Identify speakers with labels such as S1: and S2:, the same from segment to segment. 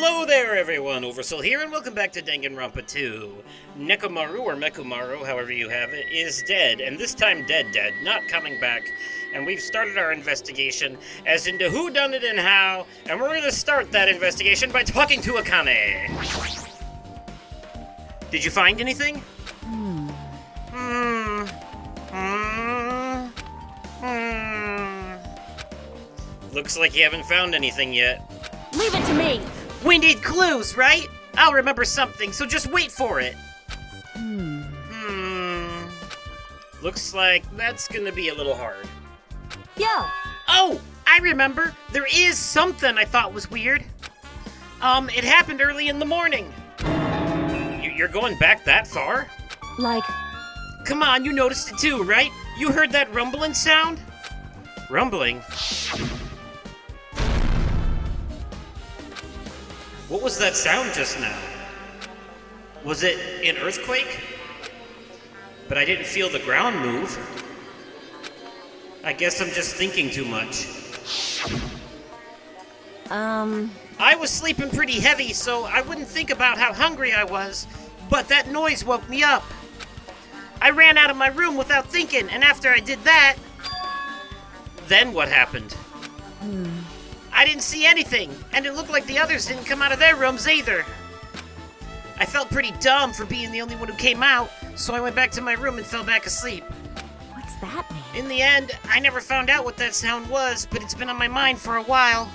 S1: Hello there, everyone. Oversoul here, and welcome back to Danganronpa 2. Nekomaru, or Mekumaru, however you have it, is dead, and this time dead, not coming back. And we've started our investigation as into who done it and how, and we're going to start that investigation by talking to Akane. Did you find anything? Looks like you haven't found anything yet.
S2: Leave it to me!
S1: We need clues, right? I'll remember something, so just wait for it. Looks like that's gonna be a little hard.
S2: Yeah.
S1: Oh, I remember. There is something I thought was weird. It happened early in the morning. You're going back that far?
S2: Like...
S1: Come on, you noticed it too, right? You heard that rumbling sound? Rumbling? What was that sound just now? Was it an earthquake? But I didn't feel the ground move. I guess I'm just thinking too much. I was sleeping pretty heavy, so I wouldn't think about how hungry I was, but that noise woke me up. I ran out of my room without thinking, and after I did that... Then what happened? I didn't see anything, and it looked like the others didn't come out of their rooms either. I felt pretty dumb for being the only one who came out, so I went back to my room and fell back asleep.
S2: What's that mean?
S1: In the end, I never found out what that sound was, but it's been on my mind for a while.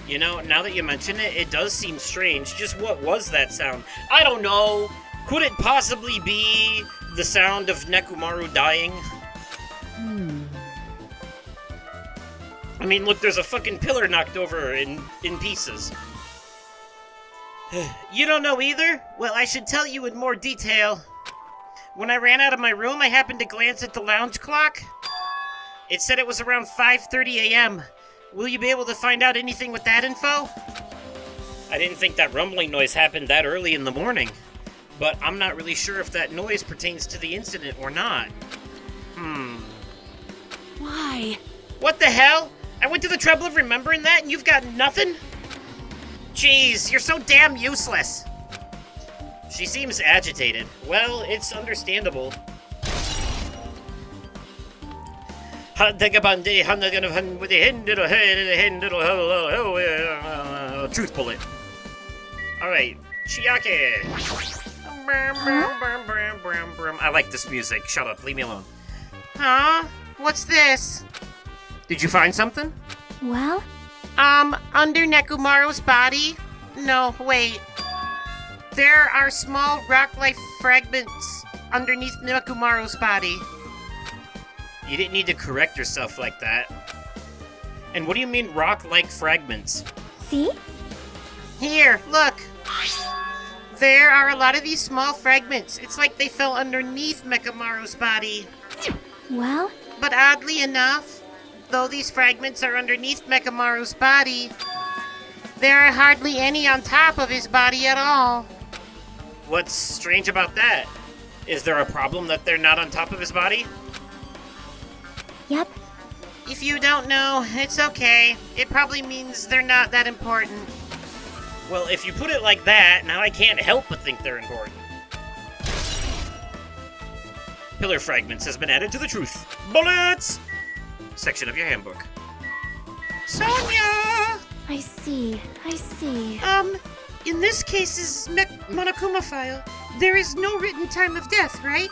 S1: You know, now that you mention it, it does seem strange. Just what was that sound? I don't know. Could it possibly be the sound of Nekomaru dying? I mean, look, there's a fucking pillar knocked over in pieces. You don't know either? Well, I should tell you in more detail. When I ran out of my room, I happened to glance at the lounge clock. It said it was around 5:30 a.m. Will you be able to find out anything with that info? I didn't think that rumbling noise happened that early in the morning, but I'm not really sure if that noise pertains to the incident or not.
S2: Why?
S1: What the hell? I went to the trouble of remembering that and you've got nothing? Jeez, you're so damn useless. She seems agitated. Well, it's understandable. Truth bullet. Alright, Chiake. I like this music. Shut up, leave me alone. Huh? What's this? Did you find something?
S2: Well?
S1: Under Nekomaru's body? No, wait. There are small rock-like fragments underneath Nekomaru's body. You didn't need to correct yourself like that. And what do you mean rock-like fragments?
S2: See?
S1: Here, look. There are a lot of these small fragments. It's like they fell underneath Nekomaru's body.
S2: Well?
S1: But oddly enough, though these fragments are underneath Nekomaru's body, there are hardly any on top of his body at all. What's strange about that? Is there a problem that they're not on top of his body?
S2: Yep.
S1: If you don't know, it's okay. It probably means they're not that important. Well, if you put it like that, now I can't help but think they're important. Pillar fragments has been added to the truth. Bullets! Section of your handbook. Sonia!
S2: I see.
S1: In this case's Monokuma file, there is no written time of death, right?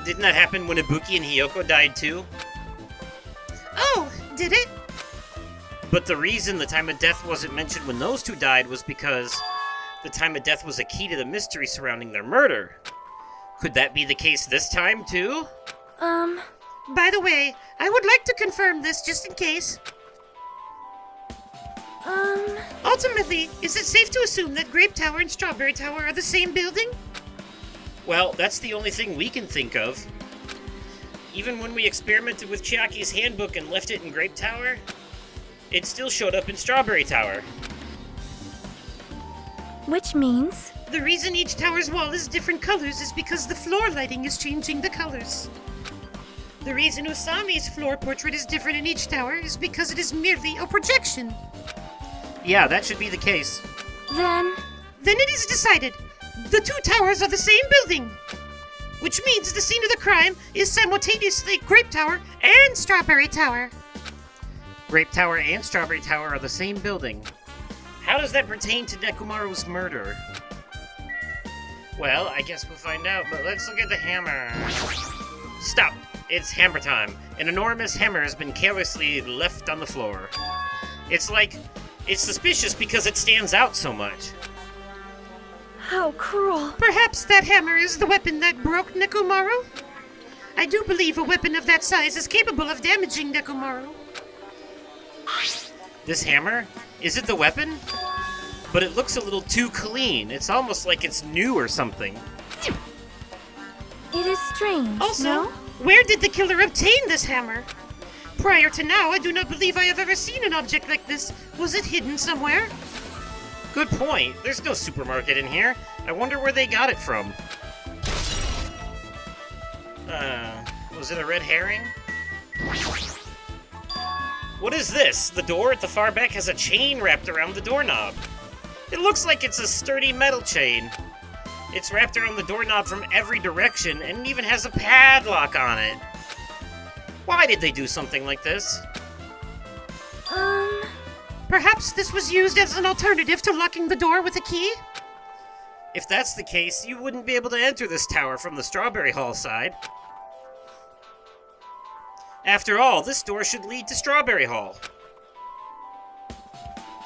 S1: Didn't that happen when Ibuki and Hiyoko died too? Oh, did it? But the reason the time of death wasn't mentioned when those two died was because the time of death was a key to the mystery surrounding their murder. Could that be the case this time too? By the way, I would like to confirm this just in case. Ultimately, is it safe to assume that Grape Tower and Strawberry Tower are the same building? Well, that's the only thing we can think of. Even when we experimented with Chiaki's handbook and left it in Grape Tower, it still showed up in Strawberry Tower.
S2: Which means?
S1: The reason each tower's wall is different colors is because the floor lighting is changing the colors. The reason Usami's floor portrait is different in each tower is because it is merely a projection. Yeah, that should be the case.
S2: Then
S1: Then it is decided. The two towers are the same building. Which means the scene of the crime is simultaneously Grape Tower and Strawberry Tower. Grape Tower and Strawberry Tower are the same building. How does that pertain to Nekumaru's murder? Well, I guess we'll find out, but let's look at the hammer. Stop! It's hammer time. An enormous hammer has been carelessly left on the floor. It's suspicious because it stands out so much.
S2: how cruel.
S1: Perhaps that hammer is the weapon that broke Nekumaru? I do believe a weapon of that size is capable of damaging Nekumaru. This hammer? Is it the weapon? But it looks a little too clean. It's almost like it's new or something.
S2: It is strange,
S1: Also,
S2: no?
S1: where did the killer obtain this hammer? Prior to now, I do not believe I have ever seen an object like this. Was it hidden somewhere? Good point. There's no supermarket in here. I wonder where they got it from. Was it a red herring? What is this? The door at the far back has a chain wrapped around the doorknob. It looks like it's a sturdy metal chain. It's wrapped around the doorknob from every direction and even has a padlock on it. Why did they do something like this? Perhaps this was used as an alternative to locking the door with a key? If that's the case, you wouldn't be able to enter this tower from the Strawberry Hall side. After all, this door should lead to Strawberry Hall.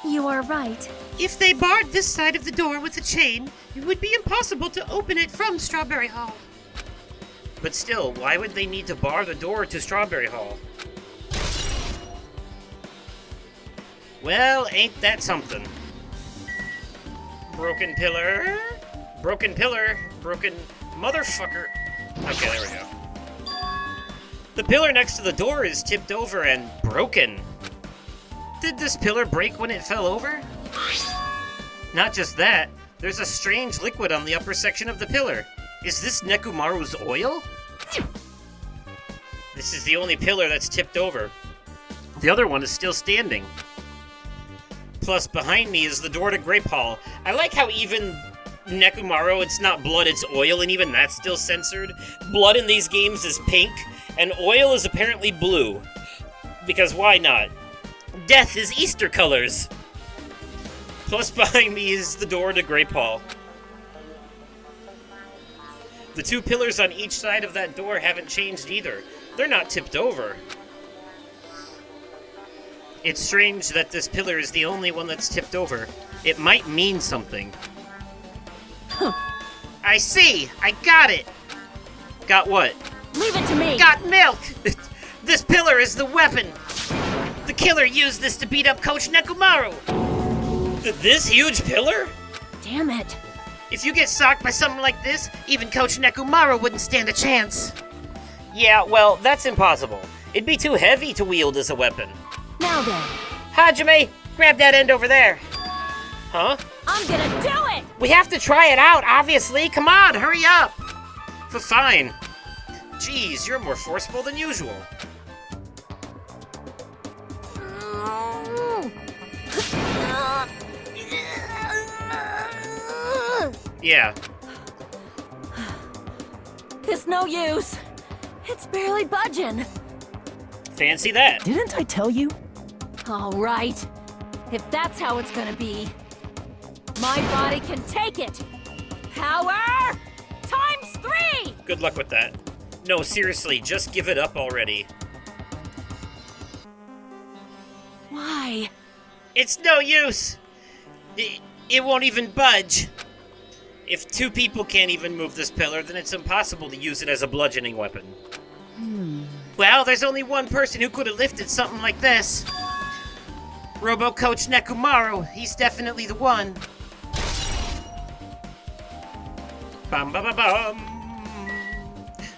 S2: You are right.
S1: If they barred this side of the door with a chain, it would be impossible to open it from Strawberry Hall. But still, why would they need to bar the door to Strawberry Hall? Well, ain't that something? Broken pillar. Broken pillar. Broken motherfucker. Okay, there we go. The pillar next to the door is tipped over and broken. Did this pillar break when it fell over? Not just that, there's a strange liquid on the upper section of the pillar. Is this Nekumaru's oil? This is the only pillar that's tipped over. The other one is still standing. Plus, behind me is the door to Grape Hall. I like how even Nekumaru, it's not blood, it's oil, and even that's still censored. Blood in these games is pink, and oil is apparently blue. Because why not? Death is Easter colors. Plus, behind me is the door to Grape Hall. The two pillars on each side of that door haven't changed either. They're not tipped over. It's strange that this pillar is the only one that's tipped over. It might mean something. I see! I got it! Got what?
S2: Leave it to me.
S1: Got milk! This pillar is the weapon! The killer used this to beat up Coach Nekumaru! This huge pillar?
S2: Damn it.
S1: If you get socked by something like this, even Coach Nekumaru wouldn't stand a chance. Yeah, well, that's impossible. It'd be too heavy to wield as a weapon.
S2: Now then,
S1: Hajime, grab that end over there. Huh?
S2: I'm gonna do it!
S1: We have to try it out, obviously. Come on, hurry up. Fine. Jeez, you're more forceful than usual. Yeah.
S2: It's no use. It's barely budging.
S1: Fancy that.
S3: Didn't I tell you?
S2: All right. If that's how it's gonna be, my body can take it. Power times 3!
S1: Good luck with that. No, seriously, just give it up already.
S2: Why?
S1: It's no use. It won't even budge. If two people can't even move this pillar, then it's impossible to use it as a bludgeoning weapon. Well, there's only one person who could have lifted something like this. Robo Coach Nekumaru. He's definitely the one. Bum ba ba bum.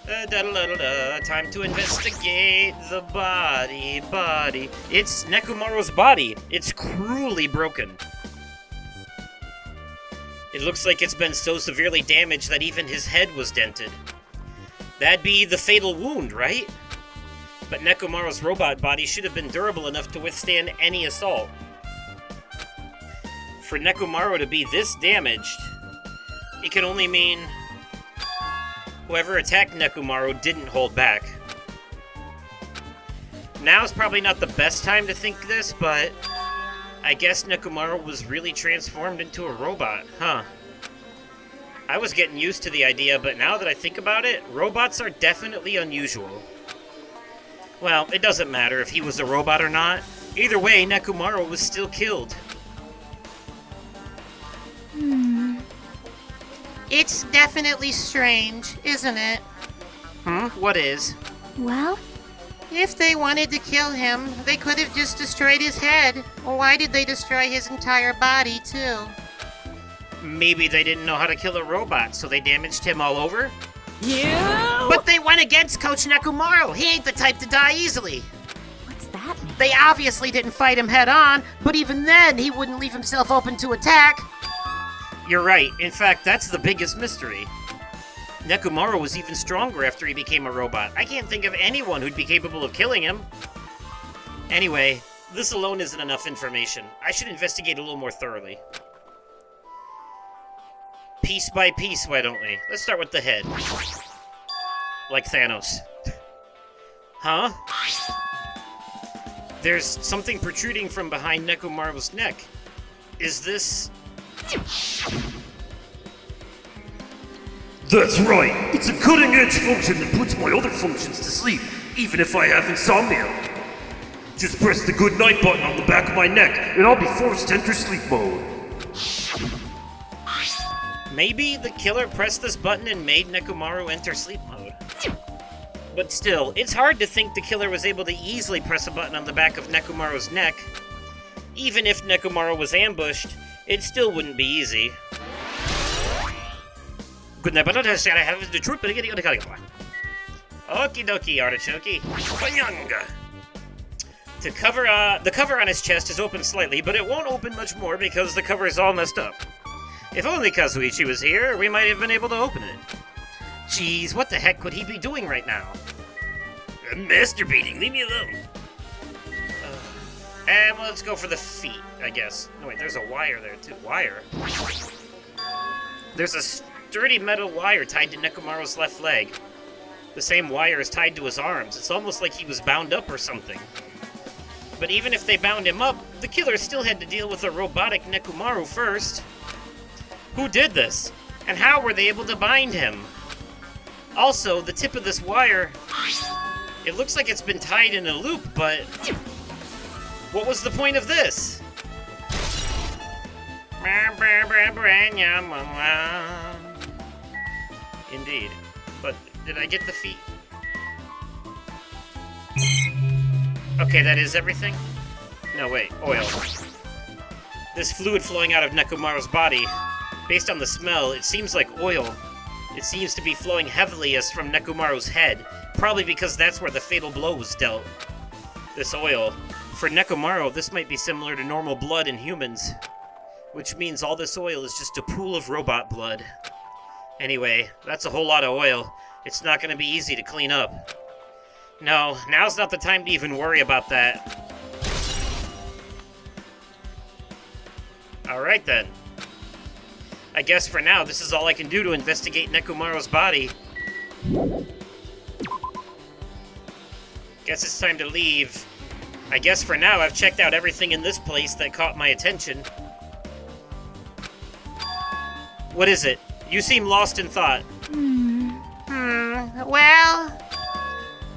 S1: Da-da-da-da-da. Time to investigate the body. It's Nekumaru's body. It's cruelly broken. It looks like it's been so severely damaged that even his head was dented. That'd be the fatal wound, right? But Nekumaru's robot body should have been durable enough to withstand any assault. For Nekomaru to be this damaged, it can only mean whoever attacked Nekomaru didn't hold back. Now's probably not the best time to think this, but I guess Nekomaru was really transformed into a robot, huh? I was getting used to the idea, but now that I think about it, robots are definitely unusual. Well, it doesn't matter if he was a robot or not. Either way, Nekomaru was still killed.
S3: It's definitely strange, isn't it?
S1: What is?
S2: Well,
S3: If they wanted to kill him, they could have just destroyed his head. Or why did they destroy his entire body, too?
S1: Maybe they didn't know how to kill a robot, so they damaged him all over?
S2: you!
S1: But they went against Coach Nekomaru. He ain't the type to die easily.
S2: What's that mean?
S3: They obviously didn't fight him head on, but even then, he wouldn't leave himself open to attack.
S1: You're right. In fact, that's the biggest mystery. Nekomaru was even stronger after he became a robot. I can't think of anyone who'd be capable of killing him. Anyway, this alone isn't enough information. I should investigate a little more thoroughly. Piece by piece, why don't we? Let's start with the head. Like Thanos. Huh? There's something protruding from behind Nekomaru's neck. Is this...
S4: That's right. It's a cutting-edge function that puts my other functions to sleep, even if I have insomnia. Just press the good night button on the back of my neck, and I'll be forced to enter sleep mode.
S1: Maybe the killer pressed this button and made Nekomaru enter sleep mode. But still, it's hard to think the killer was able to easily press a button on the back of Nekomaru's neck. Even if Nekomaru was ambushed, it still wouldn't be easy. Good night, but I have the truth, but I get Okie dokie, artichoke. Panyanga. The cover on his chest is open slightly, but it won't open much more because the cover is all messed up. If only Kazuichi was here, we might have been able to open it. Jeez, what the heck could he be doing right now? I'm masturbating, leave me alone. And let's go for the feet, I guess. No, wait, there's a wire there, too. Wire? There's a sturdy metal wire tied to Nekomaru's left leg. The same wire is tied to his arms. It's almost like he was bound up or something. But even if they bound him up, the killer still had to deal with a robotic Nekomaru first. Who did this? And how were they able to bind him? Also, the tip of this wire... It looks like it's been tied in a loop, but... What was the point of this? Indeed. But did I get the feet? Okay, that is everything? No, wait. Oil. This fluid flowing out of Nekomaru's body, based on the smell, it seems like oil. It seems to be flowing heavily as from Nekomaru's head, probably because that's where the fatal blow was dealt. This oil. For Nekomaru, this might be similar to normal blood in humans, which means all this oil is just a pool of robot blood. Anyway, that's a whole lot of oil. It's not going to be easy to clean up. No, now's not the time to even worry about that. Alright then. I guess for now, this is all I can do to investigate Nekomaru's body. Guess it's time to leave. I guess for now, I've checked out everything in this place that caught my attention. What is it? You seem lost in thought.
S3: Well,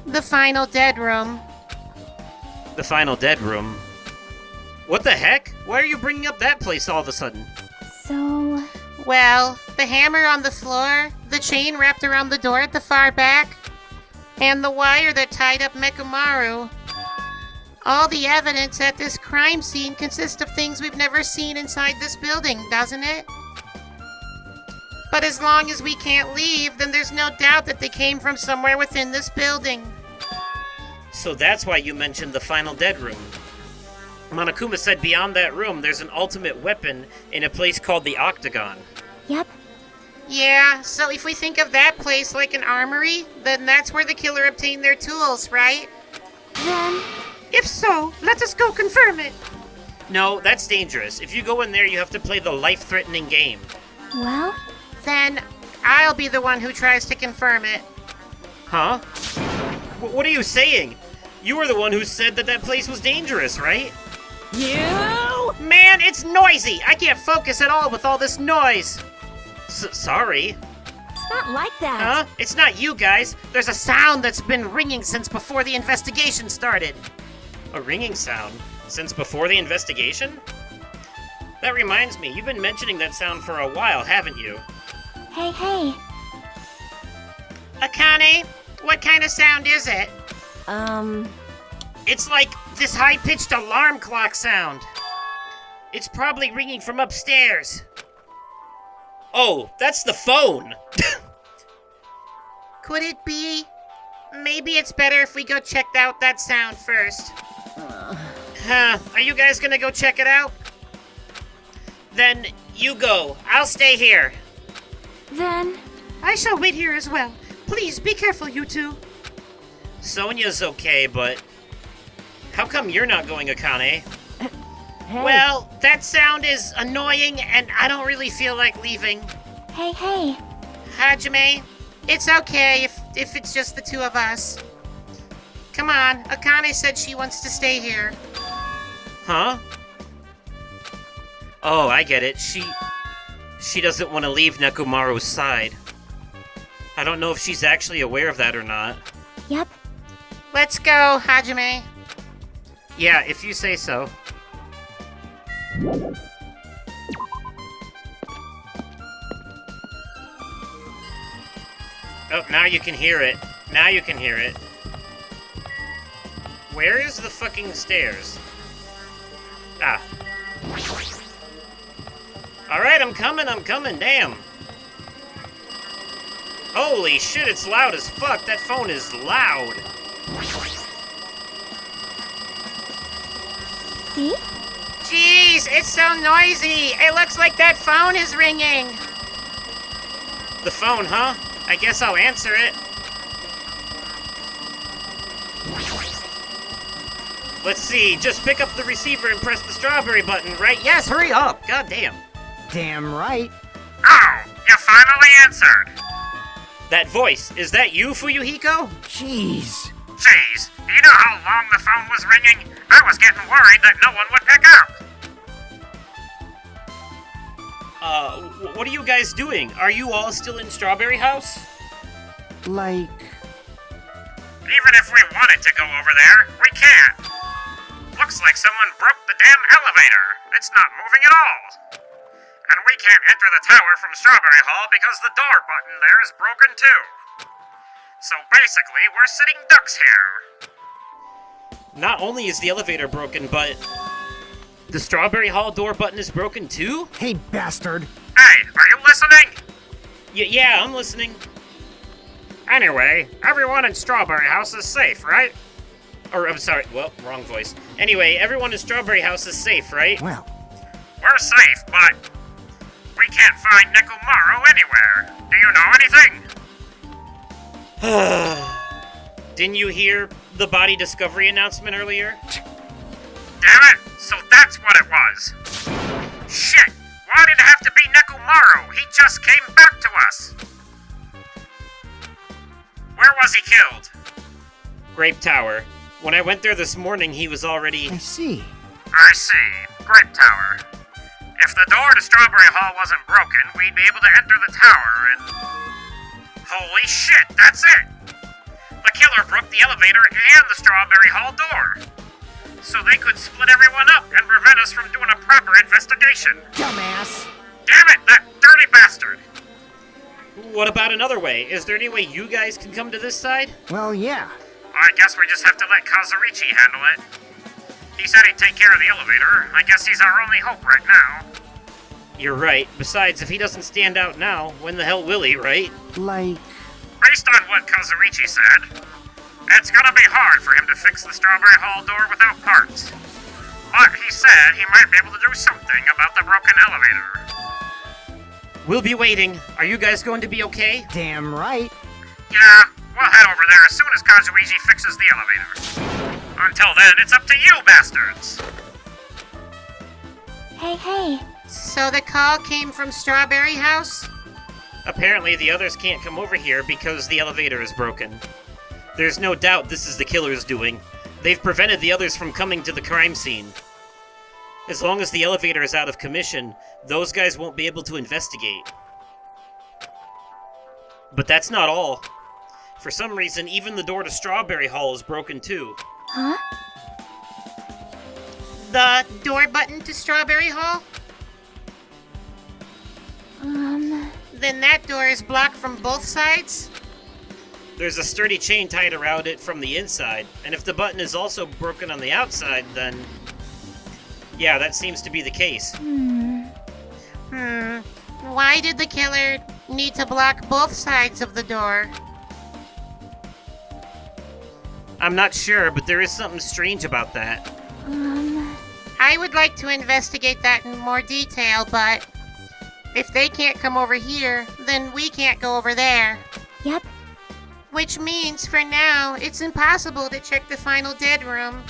S3: the final dead room.
S1: The final dead room? What the heck? Why are you bringing up that place all of a sudden?
S2: So...
S3: Well, the hammer on the floor, the chain wrapped around the door at the far back, and the wire that tied up Nekomaru. All the evidence at this crime scene consists of things we've never seen inside this building, doesn't it? But as long as we can't leave, then there's no doubt that they came from somewhere within this building.
S1: So that's why you mentioned the final dead room. Monokuma said beyond that room, there's an ultimate weapon in a place called the Octagon.
S2: Yep.
S3: Yeah, so if we think of that place like an armory, then that's where the killer obtained their tools, right?
S2: Then...
S3: If so, let us go confirm it.
S1: No, that's dangerous. If you go in there, you have to play the life-threatening game.
S2: Well,
S3: Then I'll be the one who tries to confirm it.
S1: Huh? What are you saying? You were the one who said that place was dangerous, right?
S2: you!
S1: Man, it's noisy! I can't focus at all with all this noise! Sorry.
S2: It's not like that.
S1: Huh? It's not you guys. There's a sound that's been ringing since before the investigation started. A ringing sound? Since before the investigation? That reminds me, you've been mentioning that sound for a while, haven't you?
S2: Hey, hey.
S3: Akane, what kind of sound is it?
S1: It's like this high-pitched alarm clock sound. It's probably ringing from upstairs. Oh, that's the phone.
S3: Could it be? Maybe it's better if we go check out that sound first.
S1: Huh, are you guys gonna go check it out? Then you go. I'll stay here.
S2: Then,
S3: I shall wait here as well. Please be careful, you two.
S1: Sonia's okay, but how come you're not going, Akane?
S2: hey.
S3: Well, that sound is annoying and I don't really feel like leaving.
S2: Hey, hey.
S3: Hajime, it's okay if it's just the two of us. Come on, Akane said she wants to stay here.
S1: Huh? Oh, I get it. She doesn't want to leave Nekomaru's side. I don't know if she's actually aware of that or not.
S2: Yep.
S3: Let's go, Hajime.
S1: Yeah, if you say so. Oh, now you can hear it. Now you can hear it. Where is the fucking stairs? Ah. Alright, I'm coming, damn. Holy shit, it's loud as fuck. That phone is loud.
S2: See?
S3: Jeez, it's so noisy. It looks like that phone is ringing.
S1: The phone, huh? I guess I'll answer it. Let's see, just pick up the receiver and press the strawberry button, right? Yes, hurry up! God damn.
S5: Damn right.
S4: Oh, you finally answered.
S1: That voice, is that you, Fuyuhiko?
S5: Jeez.
S4: Jeez, do you know how long the phone was ringing? I was getting worried that no one would pick up.
S1: What are you guys doing? Are you all still in Strawberry House?
S5: Like,
S4: Even if we wanted to go over there, we can't. Looks like someone broke the damn elevator. It's not moving at all. And we can't enter the tower from Strawberry Hall because the door button there is broken too. So basically, we're sitting ducks here.
S1: Not only is the elevator broken, but the Strawberry Hall door button is broken too?
S5: hey, bastard.
S4: Hey, are you listening?
S1: Yeah, I'm listening.
S4: Anyway, everyone in Strawberry House is safe, right?
S1: Or, I'm sorry, well, wrong voice. Anyway, everyone in Strawberry House is safe, right?
S5: Well,
S4: We're safe, but we can't find Nekomaru anywhere. Do you know anything?
S1: Didn't you hear the body discovery announcement earlier?
S4: Damn it! So that's what it was. Shit! Why did it have to be Nekomaru? He just came back to us. Where was he killed?
S1: Grape Tower. When I went there this morning, he was already...
S5: I see.
S4: I see. Grape Tower. If the door to Strawberry Hall wasn't broken, we'd be able to enter the tower and... Holy shit, that's it! The killer broke the elevator and the Strawberry Hall door. So they could split everyone up and prevent us from doing a proper investigation.
S5: Dumbass.
S4: Damn it, that dirty bastard!
S1: What about another way? Is there any way you guys can come to this side?
S5: Well, yeah.
S4: I guess we just have to let Kazurichi handle it. He said he'd take care of the elevator. I guess he's our only hope right now.
S1: You're right. Besides, if he doesn't stand out now, when the hell will he, right?
S5: Like,
S4: Based on what Kazurichi said, it's gonna be hard for him to fix the Strawberry Hall door without parts. But he said he might be able to do something about the broken elevator.
S1: We'll be waiting. Are you guys going to be okay?
S5: damn right.
S4: Yeah, we'll head over there as soon as Kazuichi fixes the elevator. Until then, it's up to you, bastards!
S2: Hey.
S3: So the call came from Strawberry House?
S1: Apparently, the others can't come over here because the elevator is broken. There's no doubt this is the killer's doing. They've prevented the others from coming to the crime scene. As long as the elevator is out of commission, those guys won't be able to investigate. But that's not all. For some reason, even the door to Strawberry Hall is broken too.
S2: Huh?
S3: The door button to Strawberry Hall? Then that door is blocked from both sides?
S1: There's a sturdy chain tied around it from the inside, and if the button is also broken on the outside, then... yeah, that seems to be the case.
S3: Why did the killer need to block both sides of the door?
S1: I'm not sure, but there is something strange about that.
S3: I would like to investigate that in more detail, but if they can't come over here, then we can't go over there.
S2: Yep.
S3: Which means, for now, it's impossible to check the final dead room.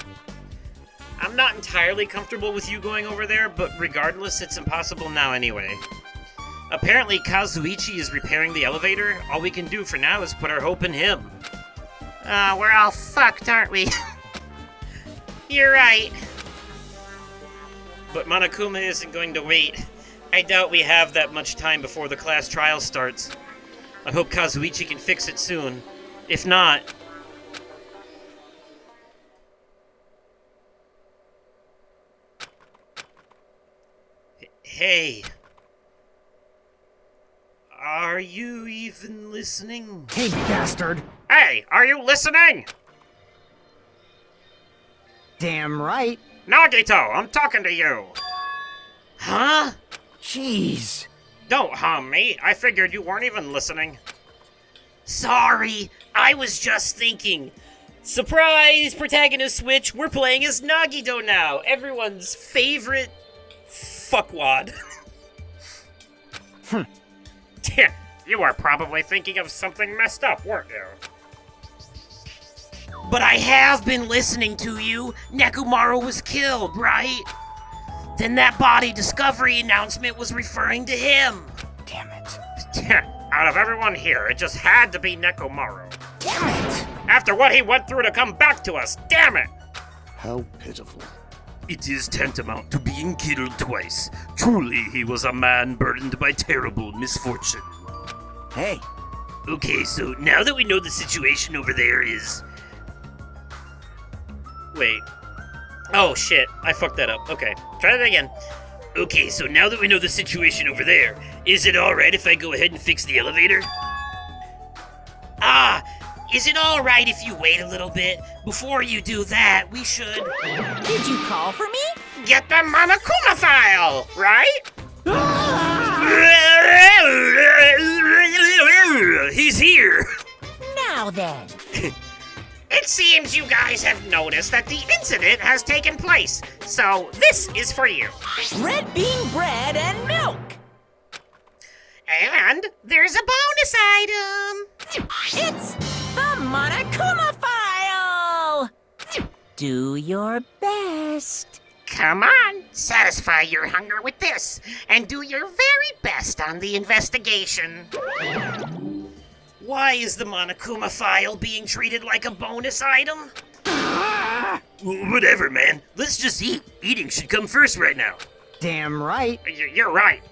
S1: I'm not entirely comfortable with you going over there, but regardless, it's impossible now anyway. Apparently, Kazuichi is repairing the elevator. All we can do for now is put our hope in him.
S3: We're all fucked, aren't we? You're right.
S1: But Monokuma isn't going to wait. I doubt we have that much time before the class trial starts. I hope Kazuichi can fix it soon. If not... Hey. Are you even listening?
S5: Hey, bastard!
S4: Hey, are you listening?
S5: Damn right.
S4: Nagito, I'm talking to you.
S1: Huh?
S5: Jeez.
S4: Don't hum me. I figured you weren't even listening.
S1: Sorry, I was just thinking. Surprise, protagonist switch, we're playing as Nagito now, everyone's favorite fuckwad.
S4: You were probably thinking of something messed up, weren't you?
S1: But I have been listening to you. Nekomaru was killed, right? Then that body discovery announcement was referring to him.
S5: Damn it.
S4: Out of everyone here, it just had to be Nekomaru.
S5: Damn it!
S4: After what he went through to come back to us, damn it!
S6: How pitiful.
S1: It is tantamount to being killed twice. Truly, he was a man burdened by terrible misfortune.
S5: Hey,
S1: Okay, so now that we know the situation over there is... Wait. Oh, shit. I fucked that up. Okay. Try that again. Okay, so now that we know the situation over there, is it alright if I go ahead and fix the elevator? Ah! Is it alright if you wait a little bit? Before you do that, we should...
S2: Did you call for me?
S4: Get the Monokuma file, right?
S1: He's here!
S2: Now then.
S4: It seems you guys have noticed that the incident has taken place, so this is for you.
S2: Red bean bread and milk.
S4: And there's a bonus item.
S2: It's the Monokuma file. Do your best.
S4: Come on, satisfy your hunger with this, and do your very best on the investigation.
S1: Why is the Monokuma file being treated like a bonus item? Whatever, man. Let's just eat. Eating should come first right now.
S5: damn right.
S4: You're right.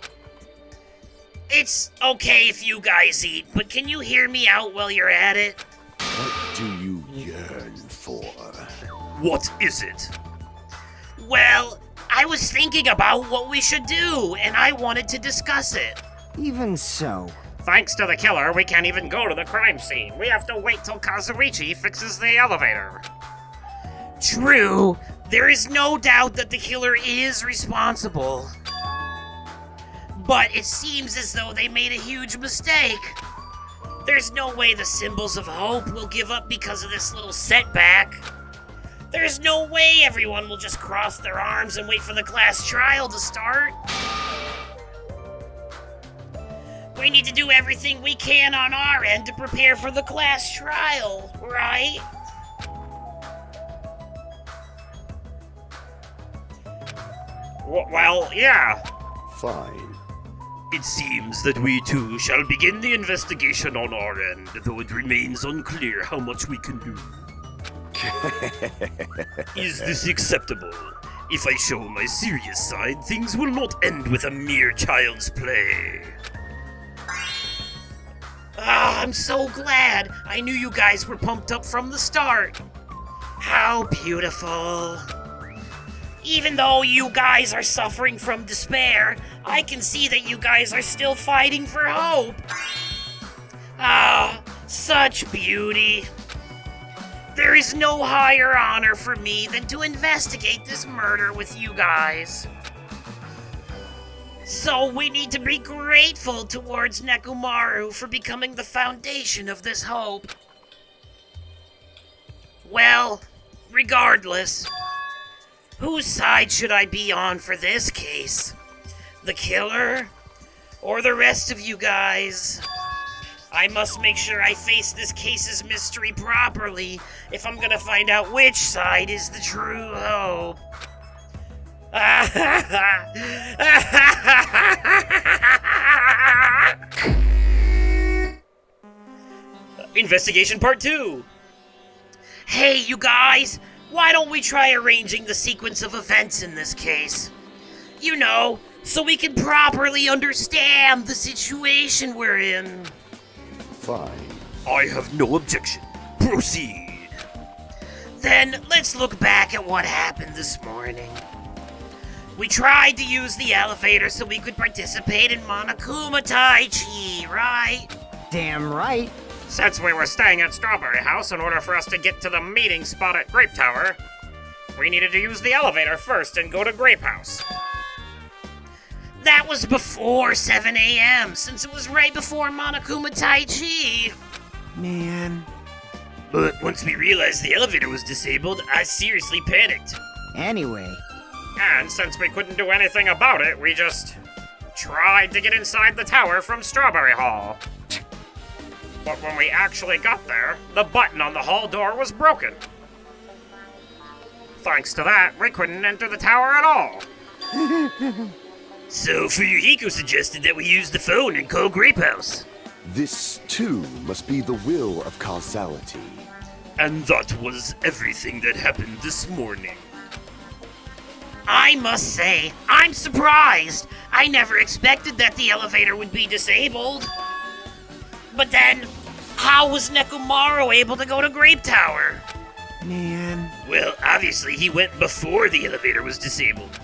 S1: It's okay if you guys eat, but can you hear me out while you're at it?
S6: What do you yearn for?
S1: What is it? Well, I was thinking about what we should do, and I wanted to discuss it.
S5: Even so.
S4: Thanks to the killer, we can't even go to the crime scene. We have to wait till Kazuichi fixes the elevator.
S1: True. There is no doubt that the killer is responsible. But it seems as though they made a huge mistake. There's no way the symbols of hope will give up because of this little setback. There's no way everyone will just cross their arms and wait for the class trial to start. We need to do everything we can on our end to prepare for the class trial, right?
S4: Well, yeah.
S6: Fine.
S7: It seems that we too shall begin the investigation on our end, though it remains unclear how much we can do. Is this acceptable? If I show my serious side, things will not end with a mere child's play.
S1: Ah, I'm so glad. I knew you guys were pumped up from the start. How beautiful. Even though you guys are suffering from despair, I can see that you guys are still fighting for hope. Ah, such beauty. There is no higher honor for me than to investigate this murder with you guys. So we need to be grateful towards Nekomaru for becoming the foundation of this hope. Well, regardless, whose side should I be on for this case? The killer? Or the rest of you guys? I must make sure I face this case's mystery properly if I'm gonna find out which side is the true hope.
S7: Investigation Part 2!
S1: Hey, you guys! Why don't we try arranging the sequence of events in this case? You know, so we can properly understand the situation we're in.
S6: Fine.
S7: I have no objection. Proceed.
S1: Then let's look back at what happened this morning. We tried to use the elevator so we could participate in Monokuma Tai Chi, right?
S5: Damn right.
S4: Since we were staying at Strawberry House, in order for us to get to the meeting spot at Grape Tower, we needed to use the elevator first and go to Grape House.
S1: That was before 7 a.m., since it was right before Monokuma Tai Chi.
S5: Man.
S7: But once we realized the elevator was disabled, I seriously panicked.
S5: Anyway.
S4: And since we couldn't do anything about it, we just tried to get inside the tower from Strawberry Hall. But when we actually got there, the button on the hall door was broken. Thanks to that, we couldn't enter the tower at all.
S7: So Fuyuhiko suggested that we use the phone and call Grape House.
S6: This, too, must be the will of causality.
S7: And that was everything that happened this morning.
S1: I must say, I'm surprised. I never expected that the elevator would be disabled. But then, how was Nekomaru able to go to Grape Tower?
S5: Man.
S7: Well, obviously he went before the elevator was disabled.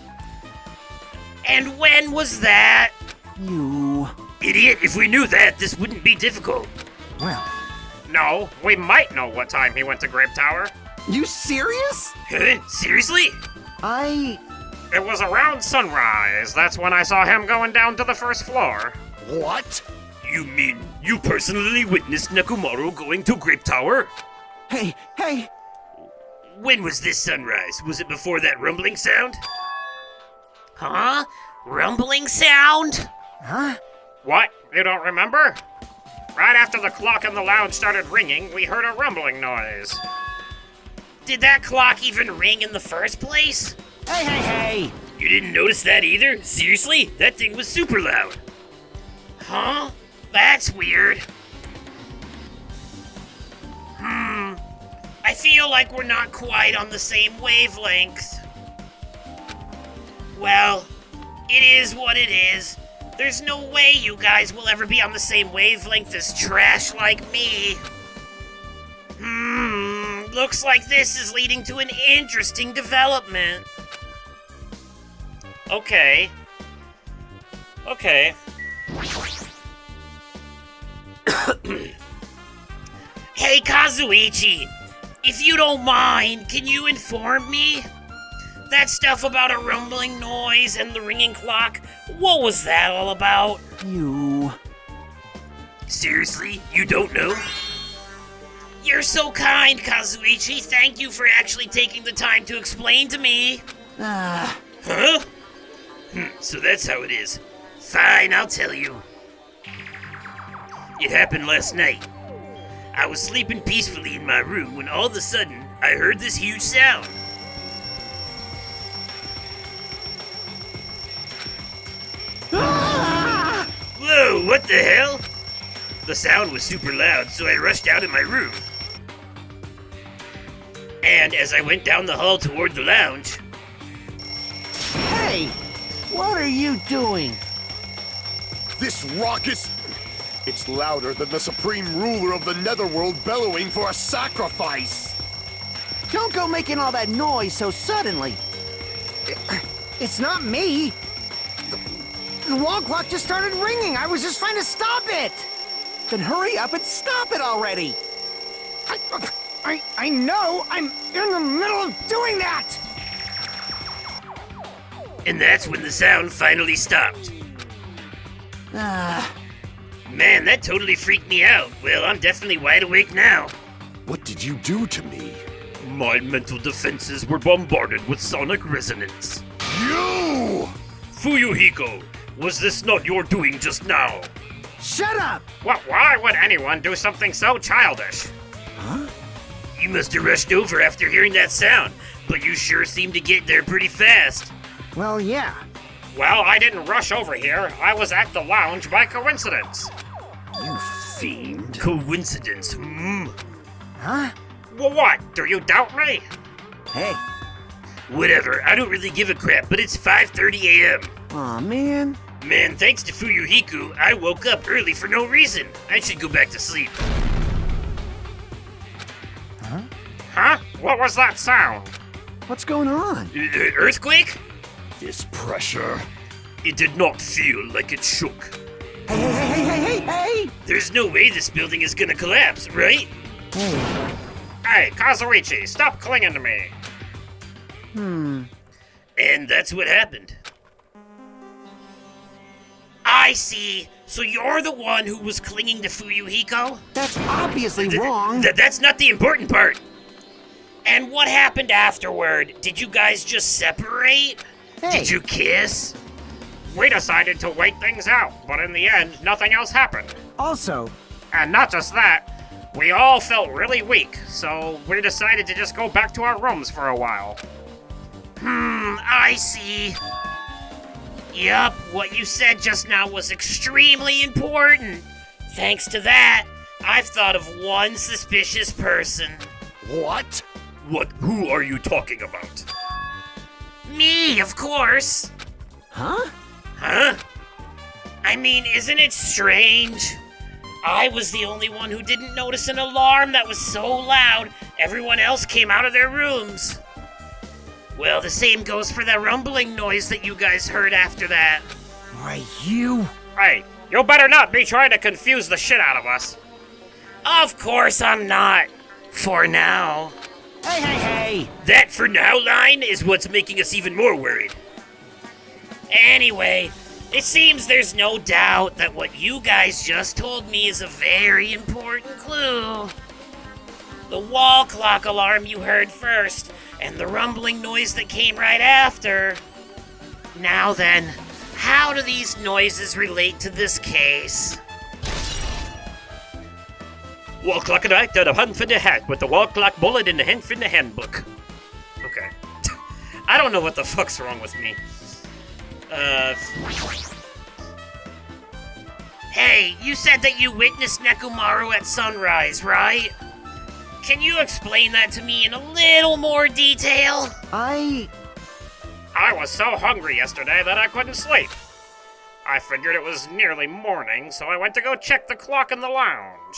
S1: And when was that?
S5: You.
S7: Idiot, if we knew that, this wouldn't be difficult.
S5: Well.
S4: No, we might know what time he went to Grape Tower.
S5: You serious?
S7: Huh? Seriously?
S4: It was around sunrise. That's when I saw him going down to the first floor.
S6: What?
S7: You mean you personally witnessed Nekomaru going to Grape Tower?
S5: Hey.
S7: When was this sunrise? Was it before that rumbling sound?
S1: Huh? Rumbling sound?
S5: Huh?
S4: What? You don't remember? Right after the clock in the lounge started ringing, we heard a rumbling noise.
S1: Did that clock even ring in the first place?
S5: Hey.
S7: You didn't notice that either? Seriously? That thing was super loud.
S1: Huh? That's weird. I feel like we're not quite on the same wavelength. Well, it is what it is. There's no way you guys will ever be on the same wavelength as trash like me. Looks like this is leading to an interesting development.
S4: Okay.
S1: Hey, Kazuichi, if you don't mind, can you inform me? That stuff about a rumbling noise and the ringing clock, what was that all about?
S5: You.
S7: Seriously? You don't know?
S1: You're so kind, Kazuichi. Thank you for actually taking the time to explain to me.
S7: Huh? So that's how it is. Fine, I'll tell you. It happened last night. I was sleeping peacefully in my room when all of a sudden I heard this huge sound. But what the hell? The sound was super loud, so I rushed out of my room. And as I went down the hall toward the lounge...
S5: Hey! What are you doing?
S6: This raucous... It's louder than the supreme ruler of the netherworld bellowing for a sacrifice!
S5: Don't go making all that noise so suddenly.
S8: It's not me. The wall clock just started ringing. I was just trying to stop it.
S5: Then hurry up and stop it already!
S8: I know. I'm in the middle of doing that.
S7: And that's when the sound finally stopped. Man, that totally freaked me out. Well, I'm definitely wide awake now.
S6: What did you do to me?
S7: My mental defenses were bombarded with sonic resonance.
S6: You!
S7: Fuyuhiko, was this not your doing just now?
S8: Shut up.
S4: Why would anyone do something so childish?
S7: You must have rushed over after hearing that sound, but you sure seemed to get there pretty fast.
S8: Well, yeah.
S4: Well, I didn't rush over here. I was at the lounge by coincidence.
S5: You fiend.
S7: Coincidence,
S8: Huh?
S4: Well, what? Do you doubt me?
S5: Hey.
S7: Whatever, I don't really give a crap, but it's 5:30 a.m.
S5: Aw, man.
S7: Man, thanks to Fuyuhiko, I woke up early for no reason. I should go back to sleep.
S4: Huh? What was that sound?
S5: What's going on?
S7: Earthquake?
S6: This pressure.
S7: It did not feel like it shook.
S5: Hey!
S7: There's no way this building is gonna collapse, right?
S4: Hey, Kazuichi, stop clinging to me.
S7: And that's what happened. I see. So you're the one who was clinging to Fuyuhiko?
S5: That's obviously wrong.
S7: That's not the important part.
S1: And what happened afterward? Did you guys just separate?
S5: Hey.
S7: Did you kiss?
S4: We decided to wait things out, but in the end, nothing else happened.
S8: Also,
S4: And not just that, we all felt really weak, so we decided to just go back to our rooms for a while.
S1: I see. Yup, what you said just now was extremely important. Thanks to that, I've thought of one suspicious person.
S6: What?
S7: Who are you talking about?
S1: Me, of course.
S5: Huh?
S7: Huh?
S1: I mean, isn't it strange? I was the only one who didn't notice an alarm that was so loud, everyone else came out of their rooms. Well, the same goes for that rumbling noise that you guys heard after that.
S8: why you?
S4: Hey, you better not be trying to confuse the shit out of us.
S1: Of course I'm not. For now.
S5: Hey!
S7: That for now line is what's making us even more worried.
S1: Anyway, it seems there's no doubt that what you guys just told me is a very important clue. The wall clock alarm you heard first, and the rumbling noise that came right after. Now then, how do these noises relate to this case?
S7: Wall clock and act out of hand from the hat with the wall clock bullet in the hand from the handbook.
S4: Okay. I don't know what the fuck's wrong with me.
S1: Hey, you said that you witnessed Nekomaru at sunrise, right? Can you explain that to me in a little more detail?
S4: I was so hungry yesterday that I couldn't sleep. I figured it was nearly morning, so I went to go check the clock in the lounge.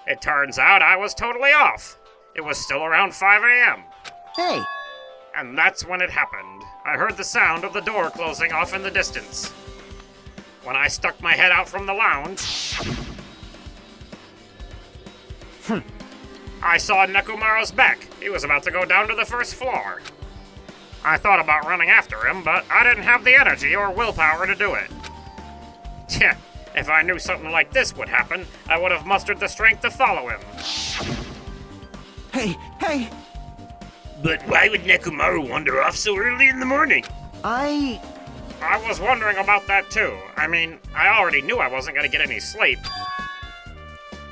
S4: It turns out I was totally off. It was still around 5 a.m.
S5: Hey!
S4: And that's when it happened. I heard the sound of the door closing off in the distance. When I stuck my head out from the lounge, I saw Nekomaru's back. He was about to go down to the first floor. I thought about running after him, but I didn't have the energy or willpower to do it. Tch, if I knew something like this would happen, I would have mustered the strength to follow him.
S5: Hey!
S7: But why would Nekomaru wander off so early in the morning?
S4: I was wondering about that too. I mean, I already knew I wasn't gonna get any sleep.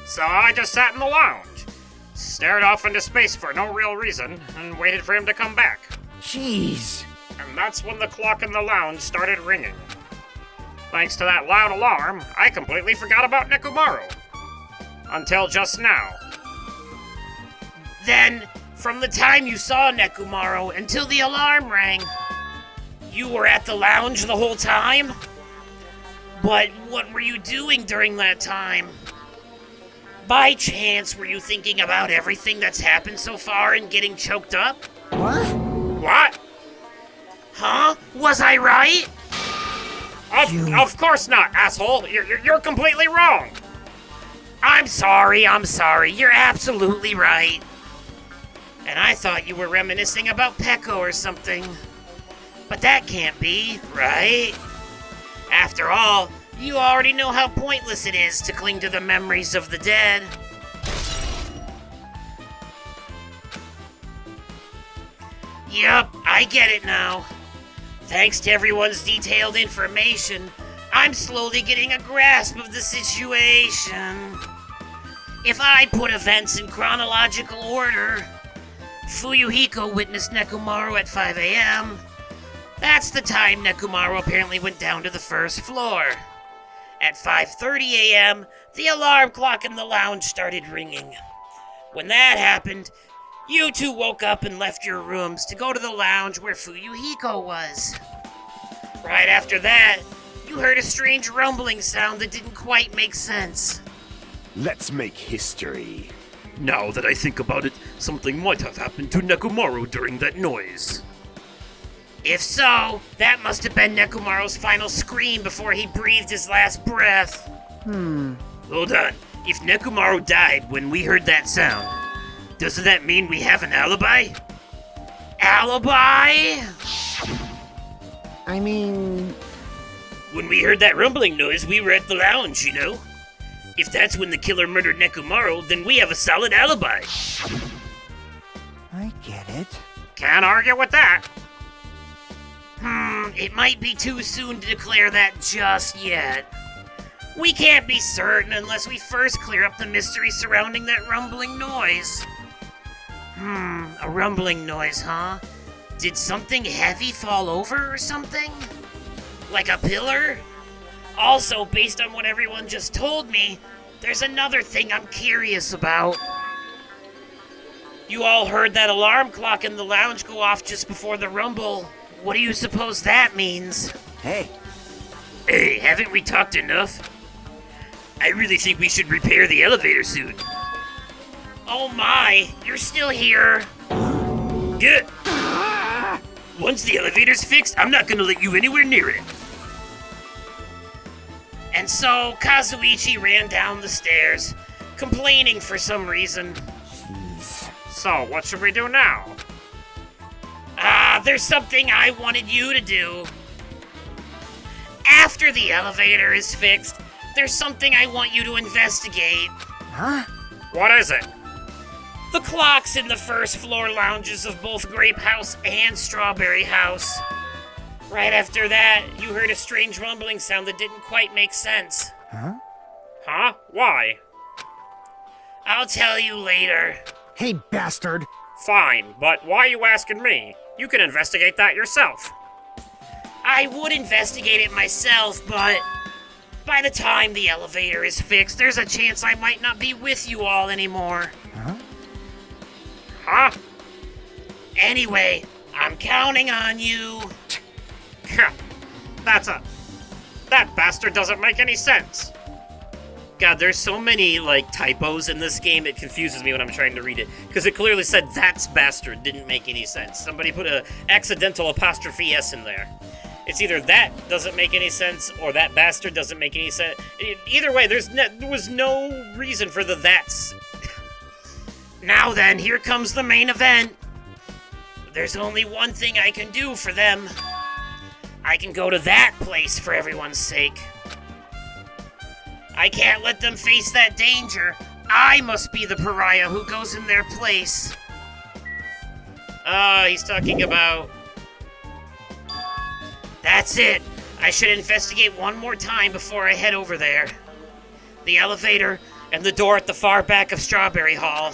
S4: So I just sat in the lounge, stared off into space for no real reason, and waited for him to come back.
S5: Jeez.
S4: And that's when the clock in the lounge started ringing. Thanks to that loud alarm, I completely forgot about Nekomaru. Until just now.
S1: Then, from the time you saw Nekomaru until the alarm rang, you were at the lounge the whole time? But what were you doing during that time? By chance, were you thinking about everything that's happened so far and getting choked up?
S8: What?
S4: What?
S1: Huh? Was I right?
S4: Of course not, asshole. You're completely wrong.
S1: I'm sorry. You're absolutely right. And I thought you were reminiscing about Pecco or something. But that can't be, right? After all, you already know how pointless it is to cling to the memories of the dead. Yup, I get it now. Thanks to everyone's detailed information, I'm slowly getting a grasp of the situation. If I put events in chronological order, Fuyuhiko witnessed Nekomaru at 5 a.m. That's the time Nekomaru apparently went down to the first floor. At 5:30 a.m., the alarm clock in the lounge started ringing. When that happened, you two woke up and left your rooms to go to the lounge where Fuyuhiko was. Right after that, you heard a strange rumbling sound that didn't quite make sense.
S6: Let's make history.
S7: Now that I think about it, something might have happened to Nekomaru during that noise.
S1: If so, that must have been Nekomaru's final scream before he breathed his last breath.
S7: Hold on. If Nekomaru died when we heard that sound, doesn't that mean we have an alibi?
S1: Alibi?
S8: I mean...
S7: When we heard that rumbling noise, we were at the lounge, you know? If that's when the killer murdered Nekomaru, then we have a solid alibi.
S8: I get it.
S4: Can't argue with that.
S1: It might be too soon to declare that just yet. We can't be certain unless we first clear up the mystery surrounding that rumbling noise. A rumbling noise, huh? Did something heavy fall over or something? Like a pillar? Also, based on what everyone just told me, there's another thing I'm curious about. You all heard that alarm clock in the lounge go off just before the rumble. What do you suppose that means?
S8: Hey,
S7: Hey, haven't we talked enough? I really think we should repair the elevator soon.
S1: Oh my, you're still here.
S7: Good. Once the elevator's fixed, I'm not gonna let you anywhere near it.
S1: And so Kazuichi ran down the stairs, complaining for some reason.
S4: So, what should we do now?
S1: There's something I wanted you to do. After the elevator is fixed, there's something I want you to investigate.
S8: huh?
S4: What is it?
S1: The clocks in the first floor lounges of both Grape House and Strawberry House. Right after that, you heard a strange rumbling sound that didn't quite make sense.
S4: Huh? Why?
S1: I'll tell you later.
S8: Hey, bastard.
S4: Fine, but why are you asking me? You can investigate that yourself.
S1: I would investigate it myself, but by the time the elevator is fixed, there's a chance I might not be with you all anymore.
S4: Huh?
S1: Anyway, I'm counting on you.
S4: That bastard doesn't make any sense.
S7: God, there's so many, typos in this game, it confuses me when I'm trying to read it. Because it clearly said, "That's bastard," didn't make any sense. Somebody put a accidental apostrophe S in there. It's either that doesn't make any sense, or that bastard doesn't make any sense. Either way, there was no reason for the that's.
S1: Now then, here comes the main event. There's only one thing I can do for them. I can go to that place for everyone's sake. I can't let them face that danger. I must be the pariah who goes in their place.
S7: He's talking about...
S1: That's it. I should investigate one more time before I head over there. The elevator and the door at the far back of Strawberry Hall.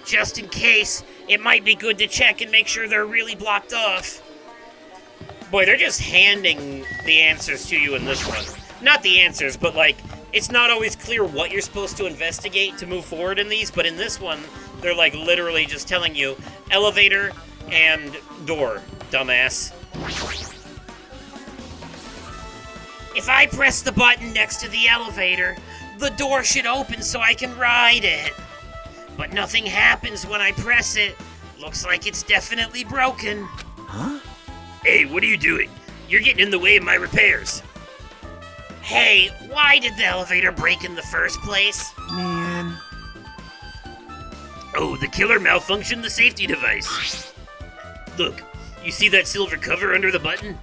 S1: Just in case, it might be good to check and make sure they're really blocked off. Boy, they're just handing the answers to you in this one. Not the answers, but like, it's not always clear what you're supposed to investigate to move forward in these, but in this one, they're like literally just telling you elevator and door, dumbass. If I press the button next to the elevator, the door should open so I can ride it. But nothing happens when I press it. Looks like it's definitely broken.
S5: Huh?
S7: Hey, what are you doing? You're getting in the way of my repairs.
S1: Hey, why did the elevator break in the first place?
S5: Man.
S7: Oh, the killer malfunctioned the safety device. Look, you see that silver cover under the button?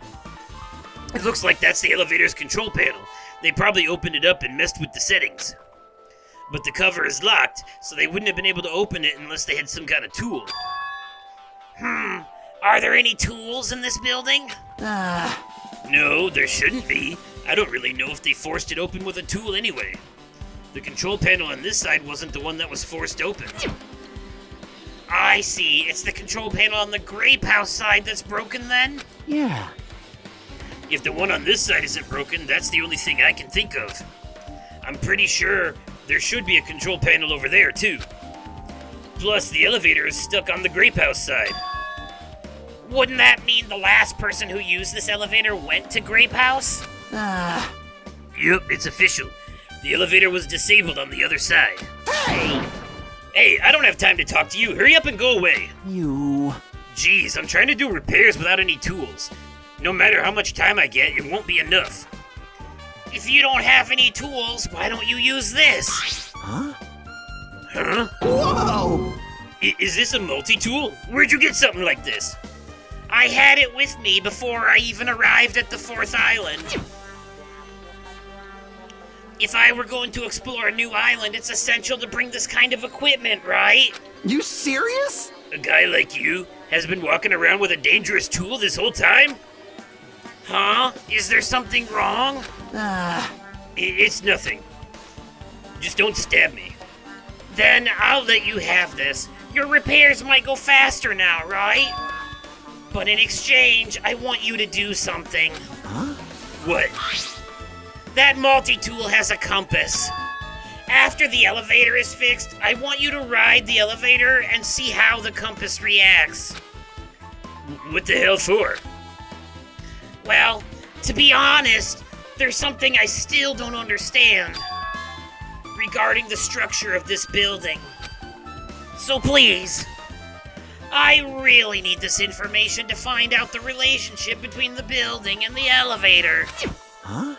S7: It looks like that's the elevator's control panel. They probably opened it up and messed with the settings. But the cover is locked, so they wouldn't have been able to open it unless they had some kind of tool.
S1: Are there any tools in this building?
S7: No, there shouldn't be. I don't really know if they forced it open with a tool anyway. The control panel on this side wasn't the one that was forced open.
S1: I see. It's the control panel on the grape house side that's broken then?
S5: Yeah.
S7: If the one on this side isn't broken, that's the only thing I can think of. I'm pretty sure there should be a control panel over there, too. Plus, the elevator is stuck on the grape house side.
S1: Wouldn't that mean the last person who used this elevator went to Grape House?
S7: Yup, it's official. The elevator was disabled on the other side.
S5: Hey!
S7: Hey, I don't have time to talk to you. Hurry up and go away.
S5: You.
S7: Jeez, I'm trying to do repairs without any tools. No matter how much time I get, it won't be enough.
S1: If you don't have any tools, why don't you use this?
S5: Huh?
S7: Huh?
S5: Whoa!
S7: Is this a multi-tool? Where'd you get something like this?
S1: I had it with me before I even arrived at the 4th island. If I were going to explore a new island, it's essential to bring this kind of equipment, right?
S5: You serious?
S7: A guy like you has been walking around with a dangerous tool this whole time?
S1: Huh? Is there something wrong?
S7: It's nothing. Just don't stab me.
S1: Then I'll let you have this. Your repairs might go faster now, right? But in exchange, I want you to do something.
S5: Huh?
S7: What?
S1: That multi-tool has a compass. After the elevator is fixed, I want you to ride the elevator and see how the compass reacts.
S7: What the hell for?
S1: Well, to be honest, there's something I still don't understand regarding the structure of this building. So please, I really need this information to find out the relationship between the building and the elevator.
S5: Huh?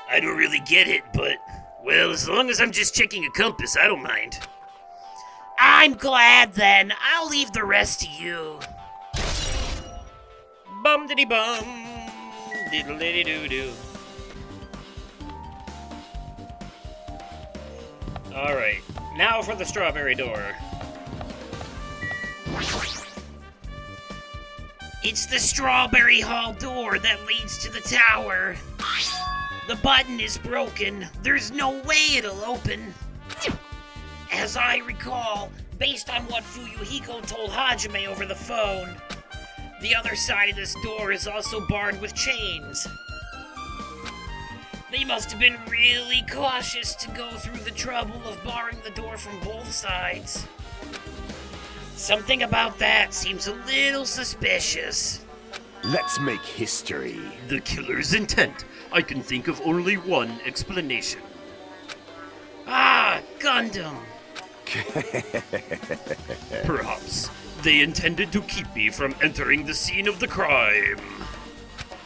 S7: I don't really get it, but, well, as long as I'm just checking a compass, I don't mind.
S1: I'm glad then. I'll leave the rest to you.
S7: Bum diddy bum, diddle diddy doo doo. Alright, now for the strawberry door.
S1: It's the Strawberry Hall door that leads to the tower. The button is broken. There's no way it'll open. As I recall, based on what Fuyuhiko told Hajime over the phone, the other side of this door is also barred with chains. They must have been really cautious to go through the trouble of barring the door from both sides. Something about that seems a little suspicious.
S6: Let's make history.
S7: The killer's intent. I can think of only one explanation.
S1: Ah, Gundam.
S7: Perhaps they intended to keep me from entering the scene of the crime.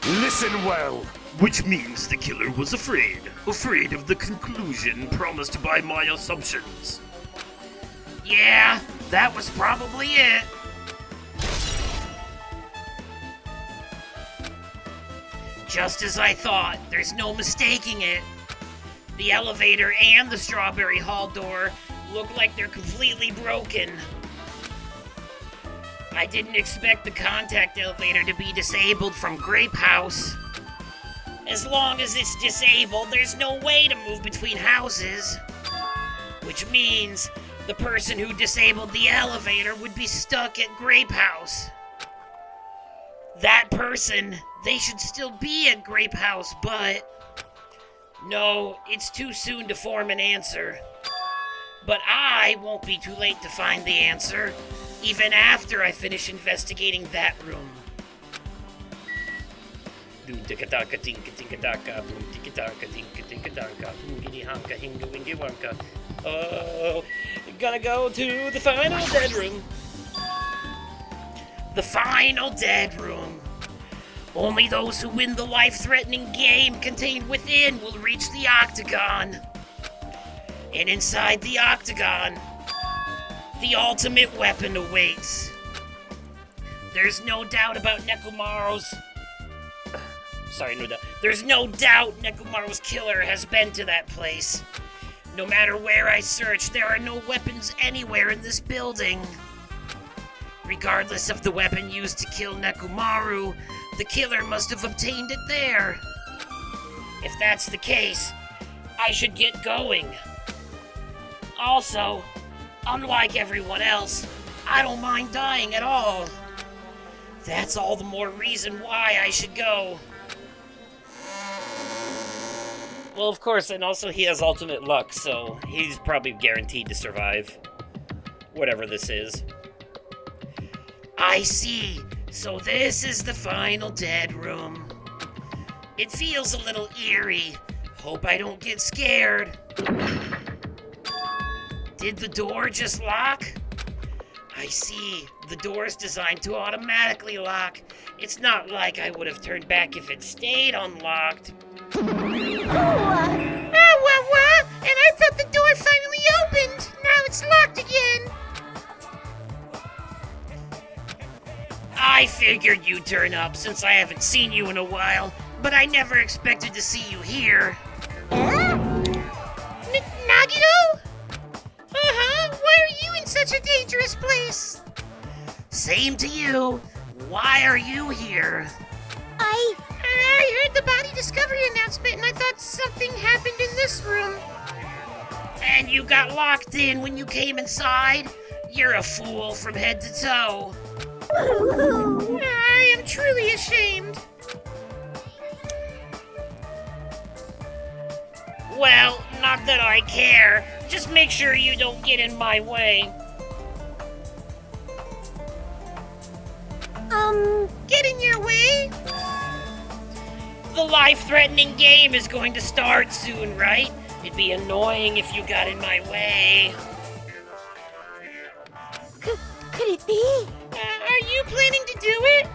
S6: Listen well.
S7: Which means the killer was afraid of the conclusion promised by my assumptions.
S1: Yeah, that was probably it. Just as I thought, there's no mistaking it. The elevator and the Strawberry Hall door look like they're completely broken. I didn't expect the contact elevator to be disabled from Grape House. As long as it's disabled, there's no way to move between houses. Which means the person who disabled the elevator would be stuck at Grape House. That person
S7: They should still be at Grape House, but... No, it's too soon to form an answer. But I won't be too late to find the answer, even after I finish investigating that room. Oh, gonna go to the final dead room. The final dead room. Only those who win the life-threatening game contained within will reach the octagon. And inside the octagon, the ultimate weapon awaits. There's no doubt about Nekomaru's... There's no doubt Nekomaru's killer has been to that place. No matter where I search, there are no weapons anywhere in this building. Regardless of the weapon used to kill Nekomaru, the killer must have obtained it there. If that's the case, I should get going. Also, unlike everyone else, I don't mind dying at all. That's all the more reason why I should go. Well, of course, and also he has ultimate luck, so he's probably guaranteed to survive. Whatever this is. I see. So this is the final dead room. It feels a little eerie. Hope I don't get scared. Did the door just lock? I see. The door's designed to automatically lock. It's not like I would have turned back if it stayed unlocked.
S3: And I thought the door finally opened. Now it's locked again.
S7: I figured you'd turn up since I haven't seen you in a while, but I never expected to see you here.
S3: Nagito? Why are you in such a dangerous place?
S7: Same to you. Why are you here?
S3: I heard the body discovery announcement and I thought something happened in this room.
S7: And you got locked in when you came inside? You're a fool from head to toe.
S3: I am truly ashamed.
S7: Well, not that I care. Just make sure you don't get in my way.
S3: Get in your way?
S7: The life-threatening game is going to start soon, right? It'd be annoying if you got in my way.
S3: Could it be? Are you planning to do it?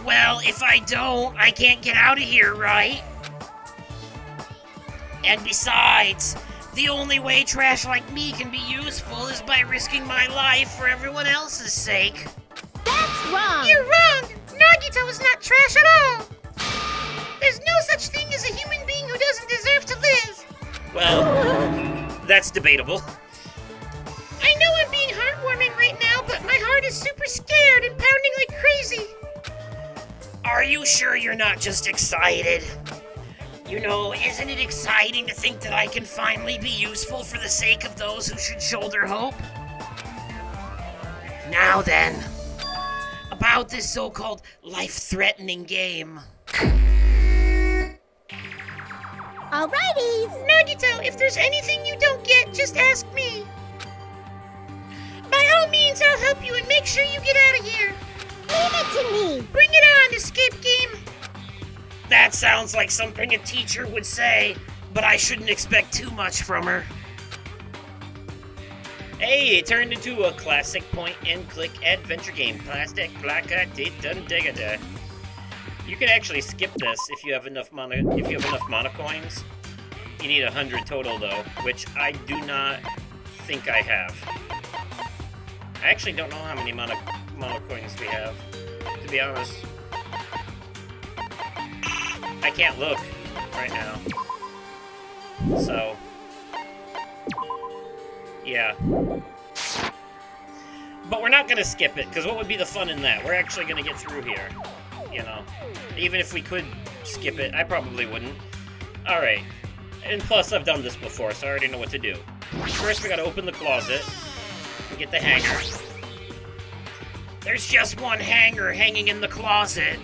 S7: Well, if I don't, I can't get out of here, right? And besides, the only way trash like me can be useful is by risking my life for everyone else's sake.
S3: That's wrong! You're wrong! Nagito is not trash at all! There's no such thing as a human being who doesn't deserve to live!
S7: Well, that's debatable.
S3: I know I'm being heartwarming right now, but my heart is super scared and pounding like crazy.
S7: Are you sure you're not just excited? You know, isn't it exciting to think that I can finally be useful for the sake of those who should shoulder hope? Now then, about this so-called life-threatening game.
S3: Alrighty! Nagito, if there's anything you don't get, just ask me. By all means, I'll help you and make sure you get out of here. Leave it to me. Bring it on, escape game.
S7: That sounds like something a teacher would say, but I shouldn't expect too much from her. Hey, it turned into a classic point-and-click adventure game. Plastic, black-a-dee-dun-digga-da. You can actually skip this if you have enough mana coins. You need 100 total though, which I do not think I have. I actually don't know how many mana coins we have, to be honest. I can't look right now. So, yeah. But we're not gonna skip it, because what would be the fun in that? We're actually gonna get through here, you know. Even if we could skip it, I probably wouldn't. Alright. And plus, I've done this before, so I already know what to do. First, we gotta open the closet and get the hanger. There's just one hanger hanging in the closet.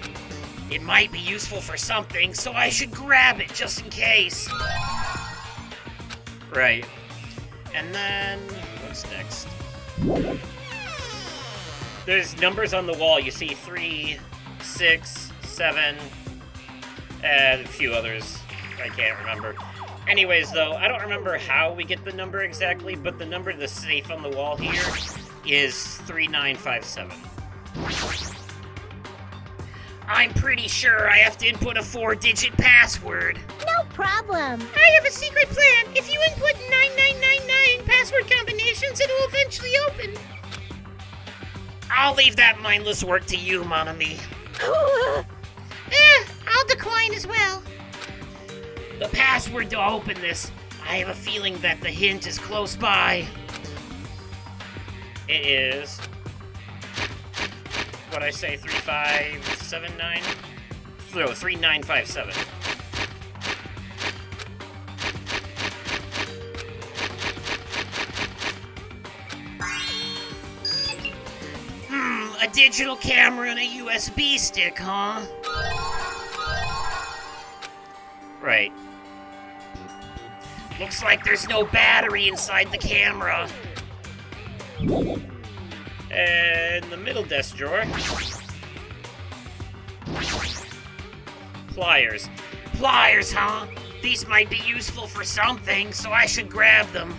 S7: It might be useful for something, so I should grab it just in case. Right. And then, what's next? There's numbers on the wall. You see 3, 6, 7, and a few others. I can't remember. Anyways, though, I don't remember how we get the number exactly, but the number to the safe on the wall here is 3957. I'm pretty sure I have to input a 4-digit password.
S9: No problem.
S1: I have a secret plan. If you input 9999 password combinations, it will eventually open.
S7: I'll leave that mindless work to you, mon ami.
S1: I'll decline as well.
S7: The password to open this, I have a feeling that the hint is close by. It is... What'd I say, 3579? No, 3957. A digital camera and a USB stick, huh? Right. Looks like there's no battery inside the camera. And the middle desk drawer. Pliers. Pliers, huh? These might be useful for something, so I should grab them.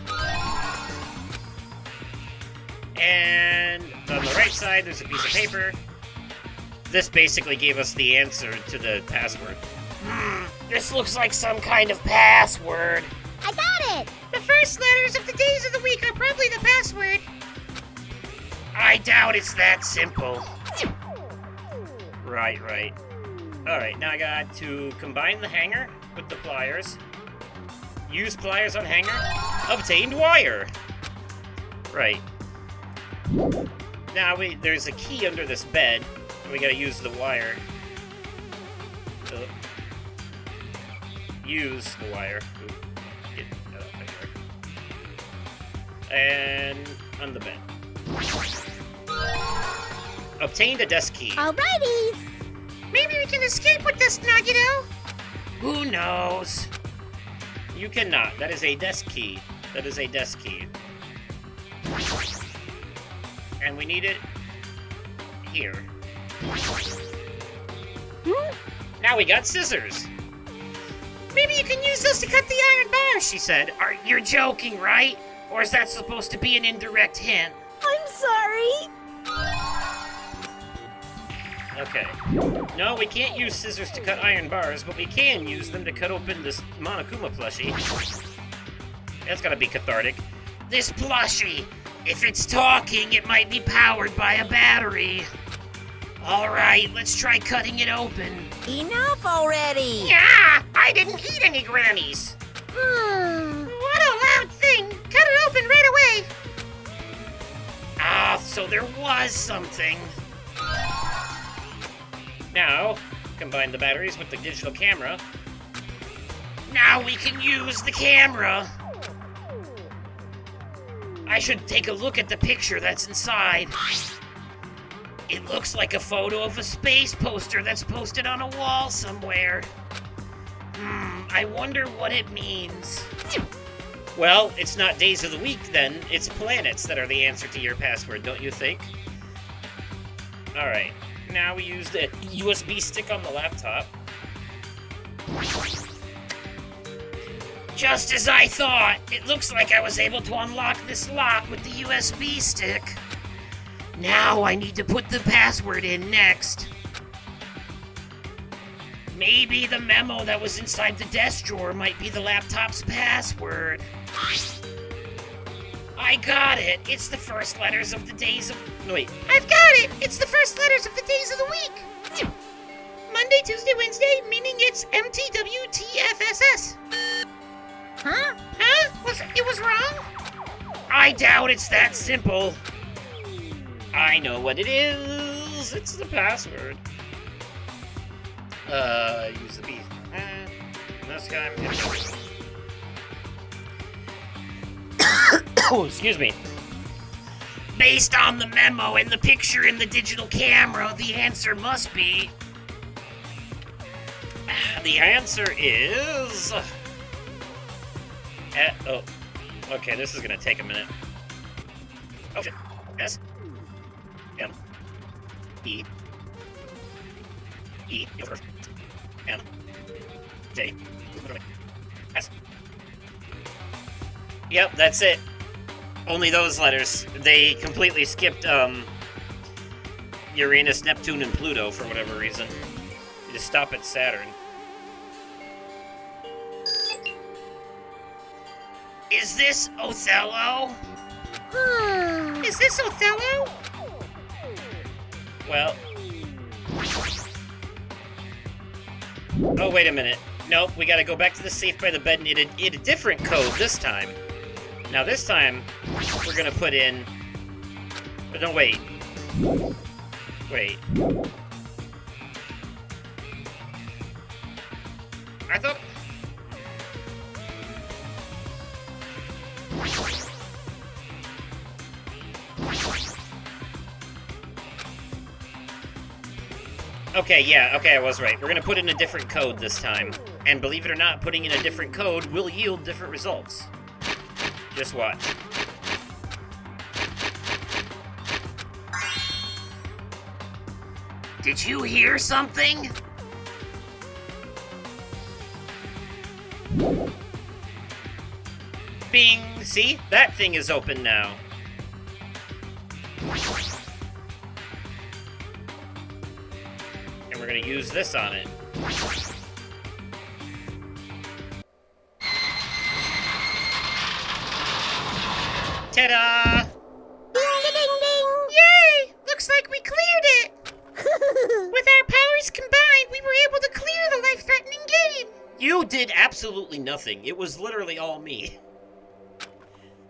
S7: And on the right side, there's a piece of paper. This basically gave us the answer to the password. This looks like some kind of password.
S9: I got it!
S1: The first letters of the days of the week are probably the password.
S7: I doubt it's that simple. Right. Alright, now I got to combine the hanger with the pliers. Use pliers on hanger. Obtained wire. Right. Now there's a key under this bed, and we gotta use the wire. Use the wire. Get that finger. And on the bed. Obtained a desk key.
S9: Alrighties!
S1: Maybe we can escape with this, Nagito.
S7: Who knows? You cannot. That is a desk key. That is a desk key. And we need it here. Now we got scissors.
S1: Maybe you can use this to cut the iron bars,
S7: She said, You're joking, right? Or is that supposed to be an indirect hint?
S9: I'm sorry!
S7: Okay. No, we can't use scissors to cut iron bars, but we can use them to cut open this Monokuma plushie. That's gotta be cathartic. This plushie! If it's talking, it might be powered by a battery. Alright, let's try cutting it open.
S9: Enough already!
S1: Yeah, I didn't eat any grannies.
S9: What
S1: a loud thing! Cut it open right away.
S7: Ah, so there was something. Now, combine the batteries with the digital camera. Now we can use the camera. I should take a look at the picture that's inside. It looks like a photo of a space poster that's posted on a wall somewhere. I wonder what it means. Well, it's not days of the week then. It's planets that are the answer to your password, don't you think? Alright, now we use the USB stick on the laptop. Just as I thought, it looks like I was able to unlock this lock with the USB stick. Now I need to put the password in next. Maybe the memo that was inside the desk drawer might be the laptop's password. I got it. It's the first letters of the days of... No, wait.
S1: I've got it. It's the first letters of the days of the week. Monday, Tuesday, Wednesday, meaning it's MTWTFSS.
S9: Huh?
S1: Huh? It was wrong?
S7: I doubt it's that simple. I know what it is. It's the password. Use the B. This guy. Oh, excuse me. Based on the memo and the picture in the digital camera, the answer must be
S1: The answer is... oh. Okay, this is gonna take a minute. Oh, shit. S. M. E. E. M. J. S. Yep, that's it. Only those letters. They completely skipped, Uranus, Neptune, and Pluto for whatever reason. You just stop at Saturn. Is this Othello?
S3: Is this Othello?
S1: Well... Oh, wait a minute. Nope, we gotta go back to the safe by the bed and get a different code this time. Now this time, we're gonna put in... But no, wait. Wait. I thought... Okay, yeah, okay, I was right. We're gonna put in a different code this time. And believe it or not, putting in a different code will yield different results. Just watch. Did you hear something? Bing! See? That thing is open now. And we're gonna use this on it. Ta-da!
S9: Ding, ding, ding, ding.
S3: Yay! Looks like we cleared it! With our powers combined, we were able to clear the life-threatening game!
S1: You did absolutely nothing. It was literally all me.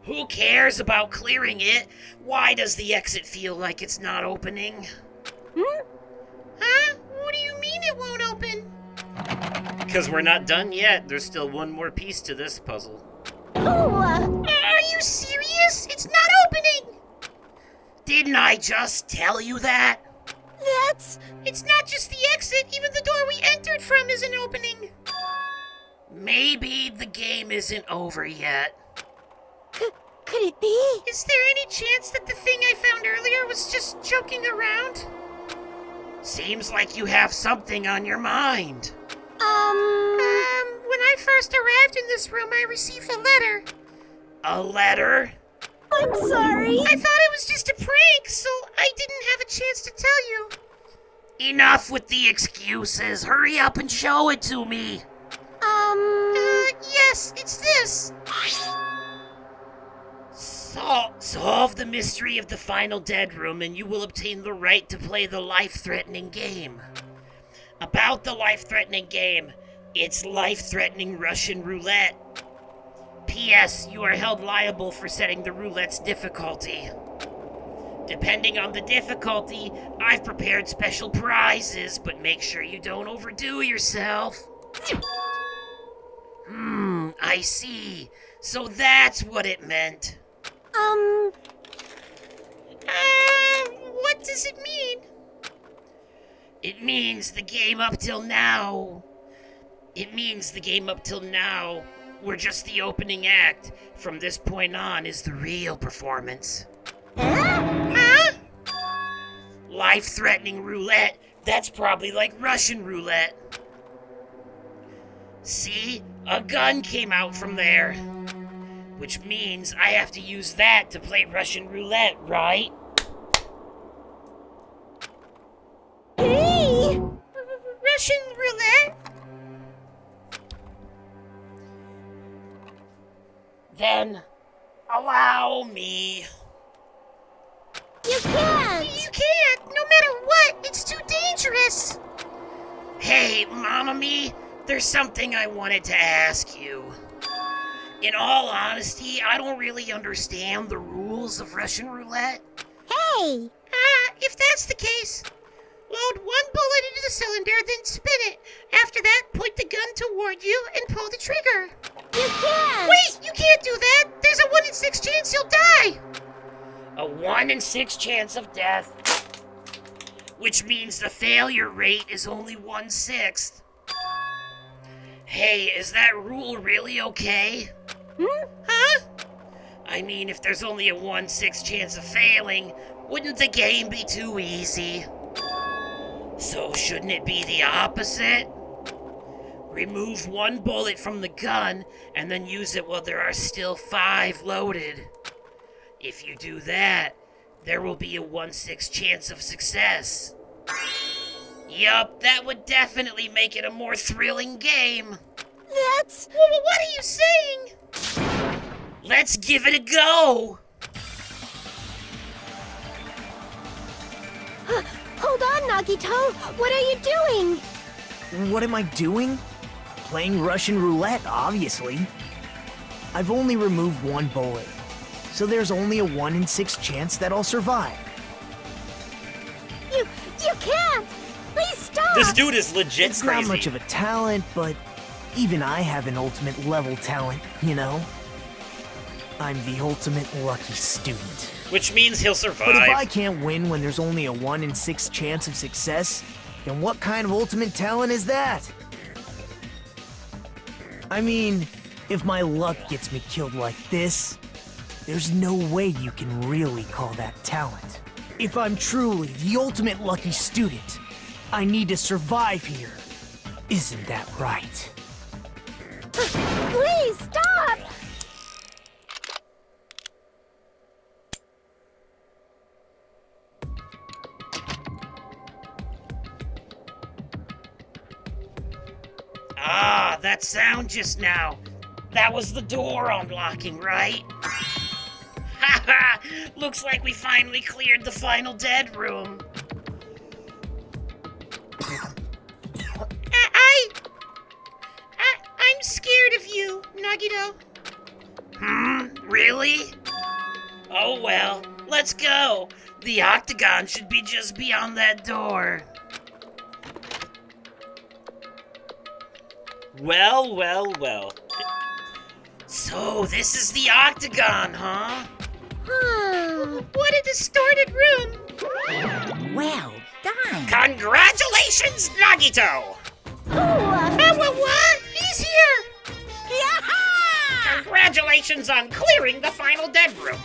S1: Who cares about clearing it? Why does the exit feel like it's not opening?
S3: Huh? What do you mean it won't open?
S1: Because we're not done yet. There's still one more piece to this puzzle.
S3: Are you serious? It's not opening!
S1: Didn't I just tell you that?
S3: It's not just the exit, even the door we entered from isn't opening.
S1: Maybe the game isn't over yet.
S9: Could it be?
S3: Is there any chance that the thing I found earlier was just joking around?
S1: Seems like you have something on your mind.
S3: When I first arrived in this room, I received a letter.
S1: A letter?
S9: I'm sorry.
S3: I thought it was just a prank, so I didn't have a chance to tell you.
S1: Enough with the excuses. Hurry up and show it to me.
S3: Yes, it's this.
S1: Solve the mystery of the final dead room and you will obtain the right to play the life-threatening game. About the life-threatening game, it's life-threatening Russian roulette. P.S. You are held liable for setting the roulette's difficulty. Depending on the difficulty, I've prepared special prizes, but make sure you don't overdo yourself. I see. So that's what it meant.
S3: What does it mean?
S1: It means the game up till now. We're just the opening act. From this point on is the real performance.
S3: Huh?
S1: Life-threatening roulette. That's probably like Russian roulette. See? A gun came out from there. Which means I have to use that to play Russian roulette, right?
S9: Hey!
S3: Russian roulette?
S1: Then, allow me.
S9: You can't!
S3: You can't! No matter what! It's too dangerous!
S1: Hey, Mama Me, there's something I wanted to ask you. In all honesty, I don't really understand the rules of Russian roulette.
S9: Hey!
S3: If that's the case, load one bullet into the cylinder, then spin it. After that, point the gun toward you and pull the trigger.
S9: You can't!
S3: Wait, you can't do that! There's a 1 in 6 chance you'll die!
S1: A 1 in 6 chance of death, which means the failure rate is only 1/6.
S7: Hey, is that rule really okay?
S1: Huh?
S7: I mean, if there's only a 1/6 chance of failing, wouldn't the game be too easy? So shouldn't it be the opposite? Remove 1 bullet from the gun and then use it while there are still 5 loaded. If you do that, there will be a 1/6 chance of success. Yup, that would definitely make it a more thrilling game.
S9: That's...
S1: Well, what are you saying?
S7: Let's give it a go!
S9: Hold on, Nagito. What are you doing?
S8: What am I doing? Playing Russian roulette, obviously. I've only removed 1 bullet, so there's only a 1 in 6 chance that I'll survive.
S9: You can't! Please stop!
S7: This dude is legit
S8: It's
S7: crazy.
S8: not much of a talent, but even I have an ultimate level talent, you know? I'm the ultimate lucky student.
S7: Which means he'll survive.
S8: But if I can't win when there's only a 1 in 6 chance of success, then what kind of ultimate talent is that? I mean, if my luck gets me killed like this, there's no way you can really call that talent. If I'm truly the ultimate lucky student, I need to survive here. Isn't that right?
S9: Please stop!
S7: Ah, that sound just now. That was the door unlocking, right? Haha! Looks like we finally cleared the final dead room.
S1: I'm scared of you, Nagito.
S7: Really? Oh well, let's go. The octagon should be just beyond that door. Well. So, this is the octagon, huh?
S1: What a distorted room.
S5: Well done.
S7: Congratulations, Nagito!
S1: What? He's here.
S7: Congratulations on clearing the final dead room.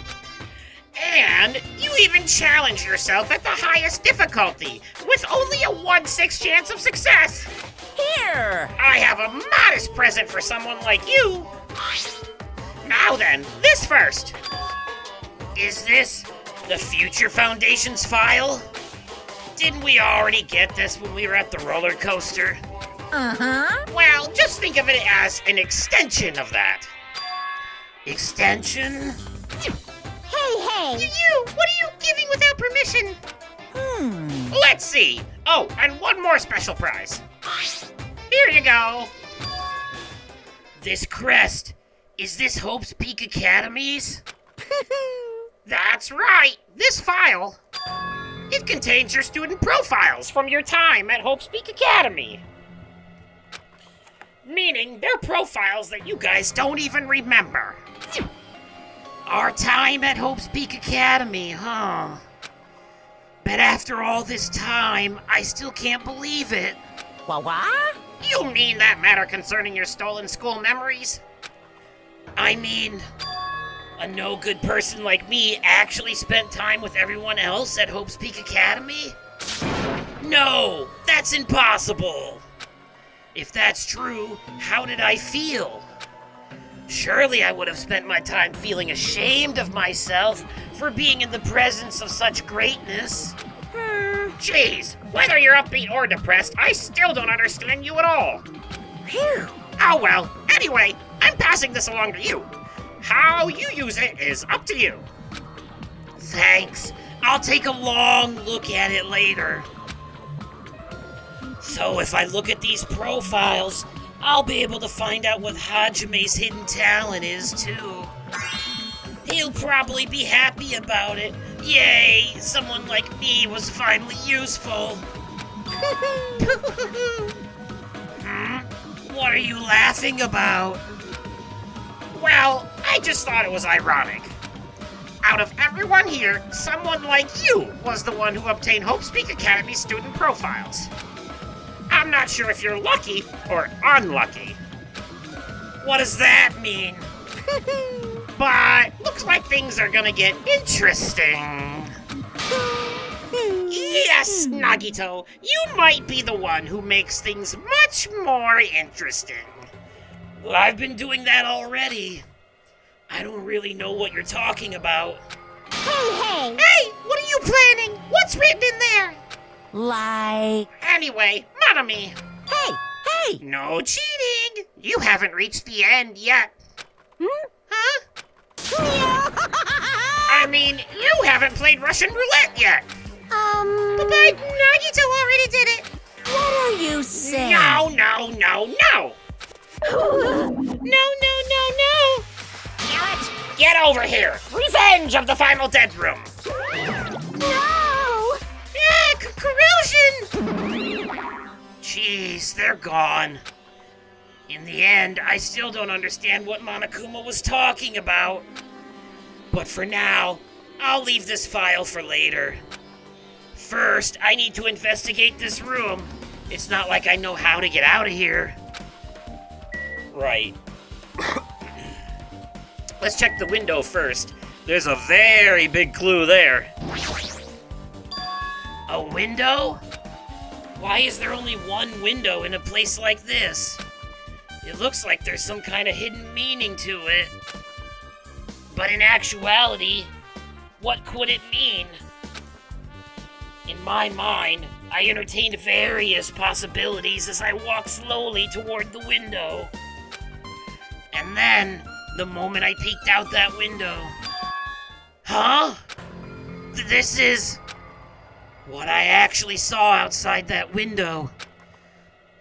S7: And you even challenge yourself at the highest difficulty, with only a 1/6 chance of success.
S5: Here.
S7: I have a modest present for someone like you. Now then, this first. Is this the Future Foundation's file? Didn't we already get this when we were at the roller coaster?
S5: Uh-huh.
S7: Well, just think of it as an extension of that. Extension?
S9: Hey!
S1: You, what are you giving without permission?
S7: Let's see. Oh, and one more special prize. Here you go. This crest, is this Hope's Peak Academy's? That's right, this file. It contains your student profiles from your time at Hope's Peak Academy. Meaning they're profiles that you guys don't even remember. Our time at Hope's Peak Academy, huh? But after all this time, I still can't believe it.
S5: What?
S7: You mean that matter concerning your stolen school memories? I mean, a no-good person like me actually spent time with everyone else at Hope's Peak Academy? No, that's impossible. If that's true, how did I feel? Surely I would have spent my time feeling ashamed of myself for being in the presence of such greatness. Jeez, whether you're upbeat or depressed, I still don't understand you at all.
S5: Phew.
S7: Oh well, anyway, I'm passing this along to you. How you use it is up to you. Thanks. I'll take a long look at it later. So if I look at these profiles, I'll be able to find out what Hajime's hidden talent is, too. He'll probably be happy about it. Yay, someone like me was finally useful. What are you laughing about? Well, I just thought it was ironic. Out of everyone here, someone like you was the one who obtained Hope's Peak Academy student profiles. I'm not sure if you're lucky or unlucky,
S1: What does that mean? But looks like things are gonna get interesting. Yes, Nagito, you might be the one who makes things much more interesting.
S7: Well, I've been doing that already. I don't really know what you're talking about.
S9: Hey!
S3: Hey, what are you planning? What's written in there?
S2: Like...
S3: Anyway, Monami.
S9: Hey!
S3: No cheating. You haven't reached the end yet. Huh? I mean, you haven't played Russian roulette yet. But Nagito already did it.
S2: What are you saying?
S3: No. No. Get over here. Revenge of the final dead room.
S9: No!
S3: Yeah, corrosion.
S1: Jeez, they're gone. In the end, I still don't understand what Monokuma was talking about. But for now, I'll leave this file for later. First, I need to investigate this room. It's not like I know how to get out of here. Right. Let's check the window first. There's a very big clue there. A window? Why is there only one window in a place like this? It looks like there's some kind of hidden meaning to it. But in actuality, what could it mean? In my mind, I entertained various possibilities as I walked slowly toward the window. And then, the moment I peeked out that window... Huh? This is... what I actually saw outside that window.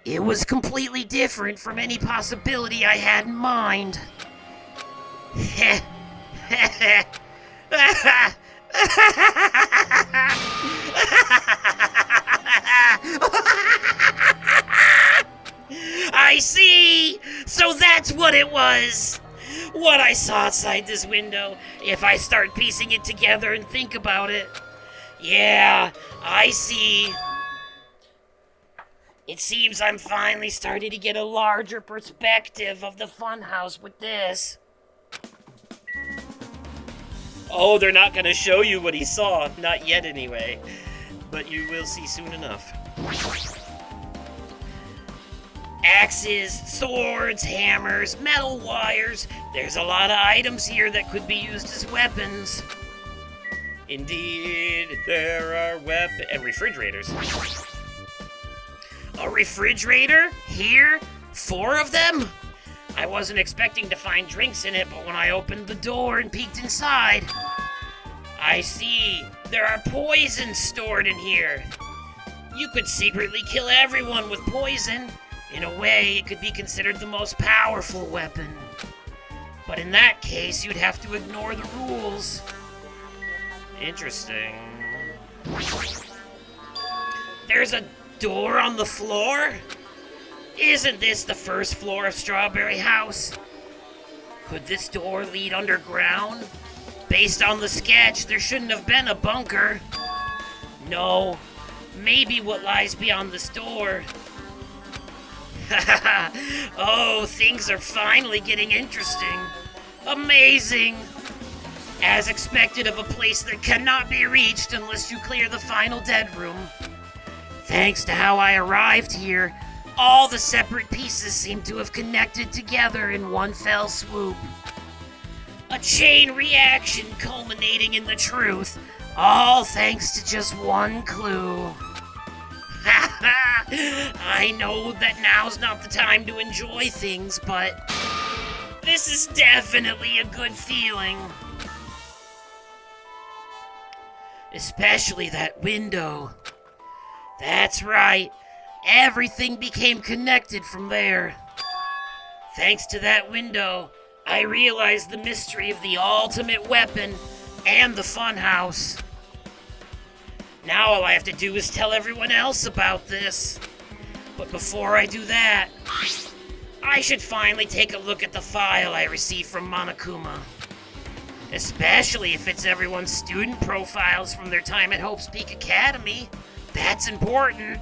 S1: It was completely different from any possibility I had in mind. I see! So that's what it was! What I saw outside this window, if I start piecing it together and think about it. Yeah, I see. It seems I'm finally starting to get a larger perspective of the funhouse with this. Oh, they're not gonna show you what he saw. Not yet, anyway. But you will see soon enough. Axes, swords, hammers, metal wires. There's a lot of items here that could be used as weapons. Indeed, there are and refrigerators. A refrigerator? Here? 4 of them? I wasn't expecting to find drinks in it, but when I opened the door and peeked inside, I see there are poisons stored in here. You could secretly kill everyone with poison. In a way, it could be considered the most powerful weapon. But in that case, you'd have to ignore the rules. Interesting. There's a door on the floor? Isn't this the first floor of Strawberry House? Could this door lead underground? Based on the sketch, there shouldn't have been a bunker. No, maybe what lies beyond this door. Oh, things are finally getting interesting. Amazing. As expected of a place that cannot be reached unless you clear the final dead room. Thanks to how I arrived here, all the separate pieces seem to have connected together in one fell swoop. A chain reaction culminating in the truth, all thanks to just one clue. I know that now's not the time to enjoy things, but this is definitely a good feeling. Especially that window. That's right, everything became connected from there. Thanks to that window, I realized the mystery of the ultimate weapon and the funhouse. Now all I have to do is tell everyone else about this. But before I do that, I should finally take a look at the file I received from Monokuma. Especially if it's everyone's student profiles from their time at Hope's Peak Academy. That's important.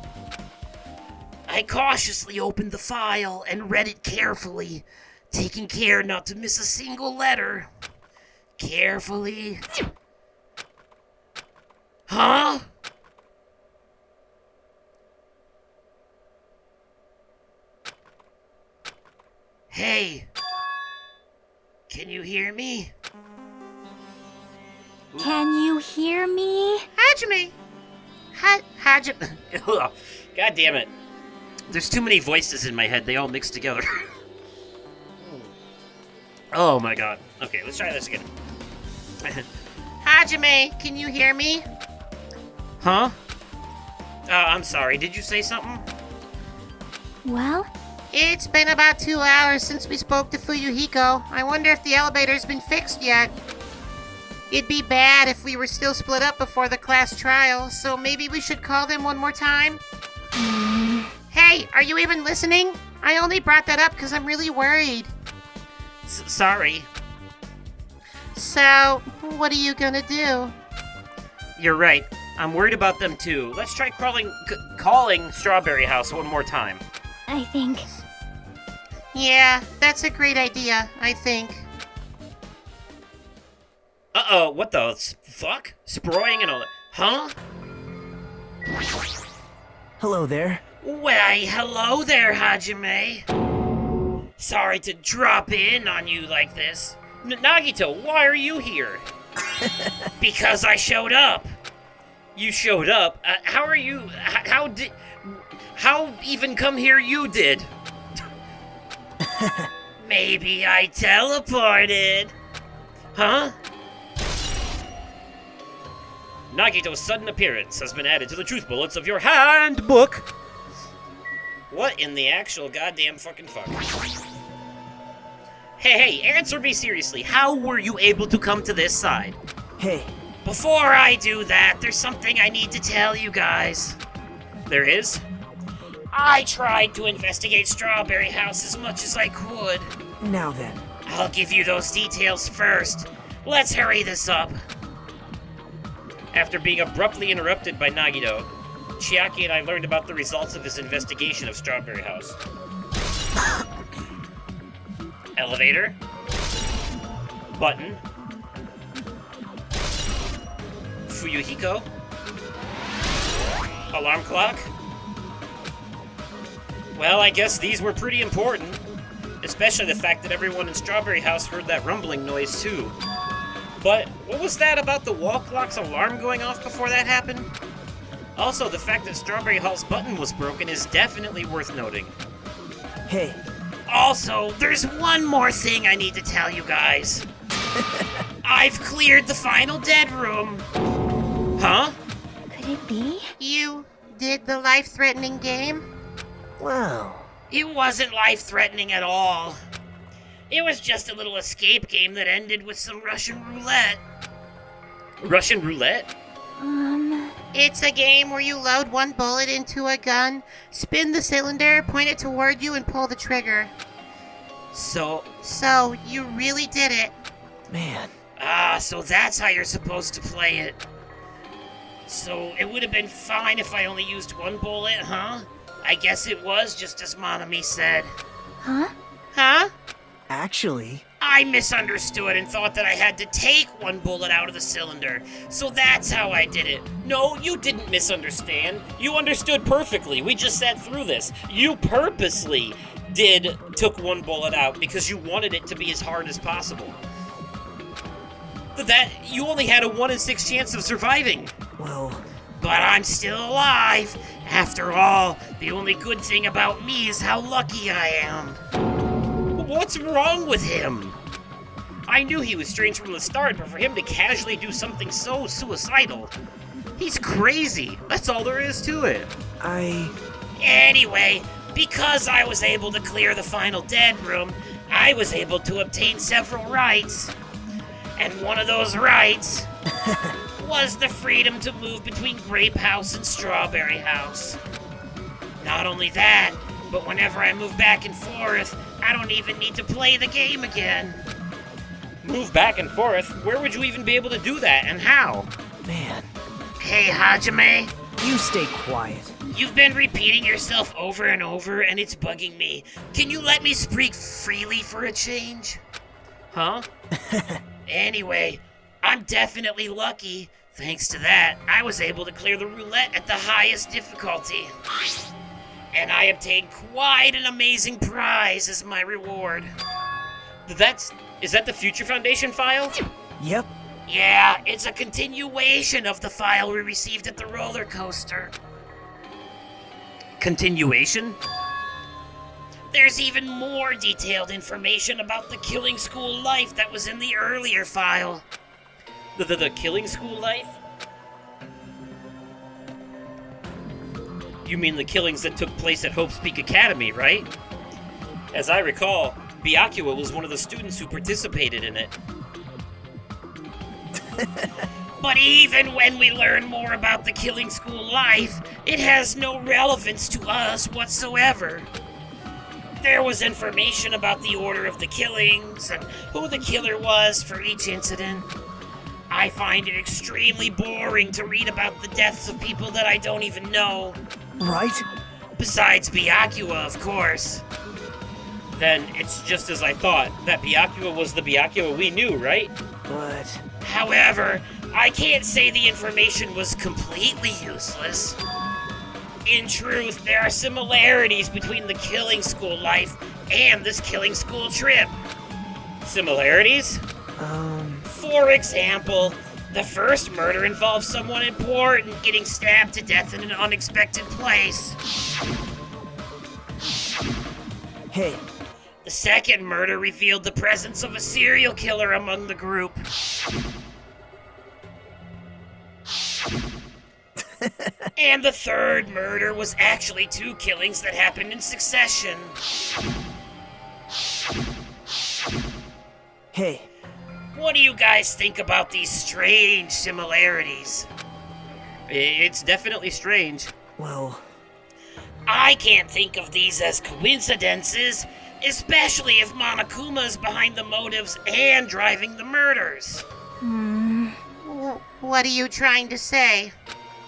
S1: I cautiously opened the file and read it carefully,
S7: taking care not to miss a single letter. Carefully. Huh? Hey. Can you hear me?
S2: Can you hear me?
S3: Hajime! Hajime.
S7: God damn it. There's too many voices in my head. They all mix together. Oh my god. Okay, let's try this again.
S3: Hajime, can you hear me?
S7: Huh? I'm sorry. Did you say something?
S2: Well,
S3: It's been about 2 hours since we spoke to Fuyuhiko. I wonder if the elevator's been fixed yet. It'd be bad if we were still split up before the class trial, so maybe we should call them one more time? Hey, are you even listening? I only brought that up because I'm really worried.
S7: Sorry.
S3: So, what are you gonna do?
S7: You're right. I'm worried about them too. Let's try calling Strawberry House one more time.
S2: I think...
S3: Yeah, that's a great idea, I think.
S7: Uh-oh, what the fuck? Sproing and all that. Huh?
S8: Hello there.
S7: Why, hello there, Hajime. Sorry to drop in on you like this. Nagito, why are you here? Because I showed up. You showed up? How are you... How even come here you did? Maybe I teleported. Huh? Nagito's sudden appearance has been added to the truth bullets of your handbook. What in the actual goddamn fucking fuck? Hey, answer me seriously. How were you able to come to this side?
S8: Hey,
S7: Before I do that, there's something I need to tell you guys. There is? I tried to investigate Strawberry House as much as I could.
S8: now then.
S7: I'll give you those details first. Let's hurry this up. After being abruptly interrupted by Nagito, Chiaki and I learned about the results of his investigation of Strawberry House. Elevator. Button. Fuyuhiko. Alarm clock. Well, I guess these were pretty important. Especially the fact that everyone in Strawberry House heard that rumbling noise too. But what was that about the wall clock's alarm going off before that happened? Also, the fact that Strawberry Hall's button was broken is definitely worth noting.
S8: Hey,
S7: Also, there's one more thing I need to tell you guys. I've cleared the final dead room. Huh?
S2: Could it be?
S3: You did the life-threatening game?
S8: wow.
S7: It wasn't life-threatening at all. It was just a little escape game that ended with some Russian roulette. Russian roulette?
S3: It's a game where you load one bullet into a gun, spin the cylinder, point it toward you, and pull the trigger.
S7: So
S3: You really did it.
S8: Man,
S7: so that's how you're supposed to play it. So it would have been fine if I only used one bullet, huh? I guess it was just as Monami said.
S2: Huh?
S3: Huh?
S8: actually,
S7: I misunderstood and thought that I had to take one bullet out of the cylinder. So that's how I did it. No, you didn't misunderstand. You understood perfectly. We just sat through this. You purposely took one bullet out because you wanted it to be as hard as possible. That you only had a 1 in 6 chance of surviving.
S8: well,
S7: But I'm still alive. After all, the only good thing about me is how lucky I am. What's wrong with him? I knew he was strange from the start, but for him to casually do something so suicidal, he's crazy. That's all there is to it. Anyway, because I was able to clear the final dead room, I was able to obtain several rights. And one of those rights was the freedom to move between Grape House and Strawberry House. Not only that, but whenever I move back and forth, I don't even need to play the game again. Move back and forth? Where would you even be able to do that, and how?
S8: man,
S7: Hey, Hajime,
S8: you stay quiet.
S7: You've been repeating yourself over and over, and it's bugging me. Can you let me speak freely for a change? Huh? Anyway, I'm definitely lucky. Thanks to that, I was able to clear the roulette at the highest difficulty. And I obtained quite an amazing prize as my reward. Is that the Future Foundation file?
S8: Yep.
S7: Yeah, it's a continuation of the file we received at the roller coaster. Continuation? There's even more detailed information about the Killing School life that was in the earlier file. The Killing School life? You mean the killings that took place at Hope's Peak Academy, right? As I recall, Byakuya was one of the students who participated in it. But even when we learn more about the Killing School life, it has no relevance to us whatsoever. There was information about the order of the killings and who the killer was for each incident. I find it extremely boring to read about the deaths of people that I don't even know.
S8: Right?
S7: Besides Byakuya, of course. Then it's just as I thought, that Byakuya was the Byakuya we knew, right?
S8: But...
S7: However, I can't say the information was completely useless. In truth, there are similarities between the Killing School life and this Killing School trip. Similarities? For example, the first murder involves someone important getting stabbed to death in an unexpected place.
S8: Hey.
S7: The second murder revealed the presence of a serial killer among the group. And the third murder was actually two killings that happened in succession.
S8: Hey.
S7: What do you guys think about these strange similarities? It's definitely strange.
S8: Well...
S7: I can't think of these as coincidences, especially if Monokuma's behind the motives and driving the murders.
S3: What are you trying to say?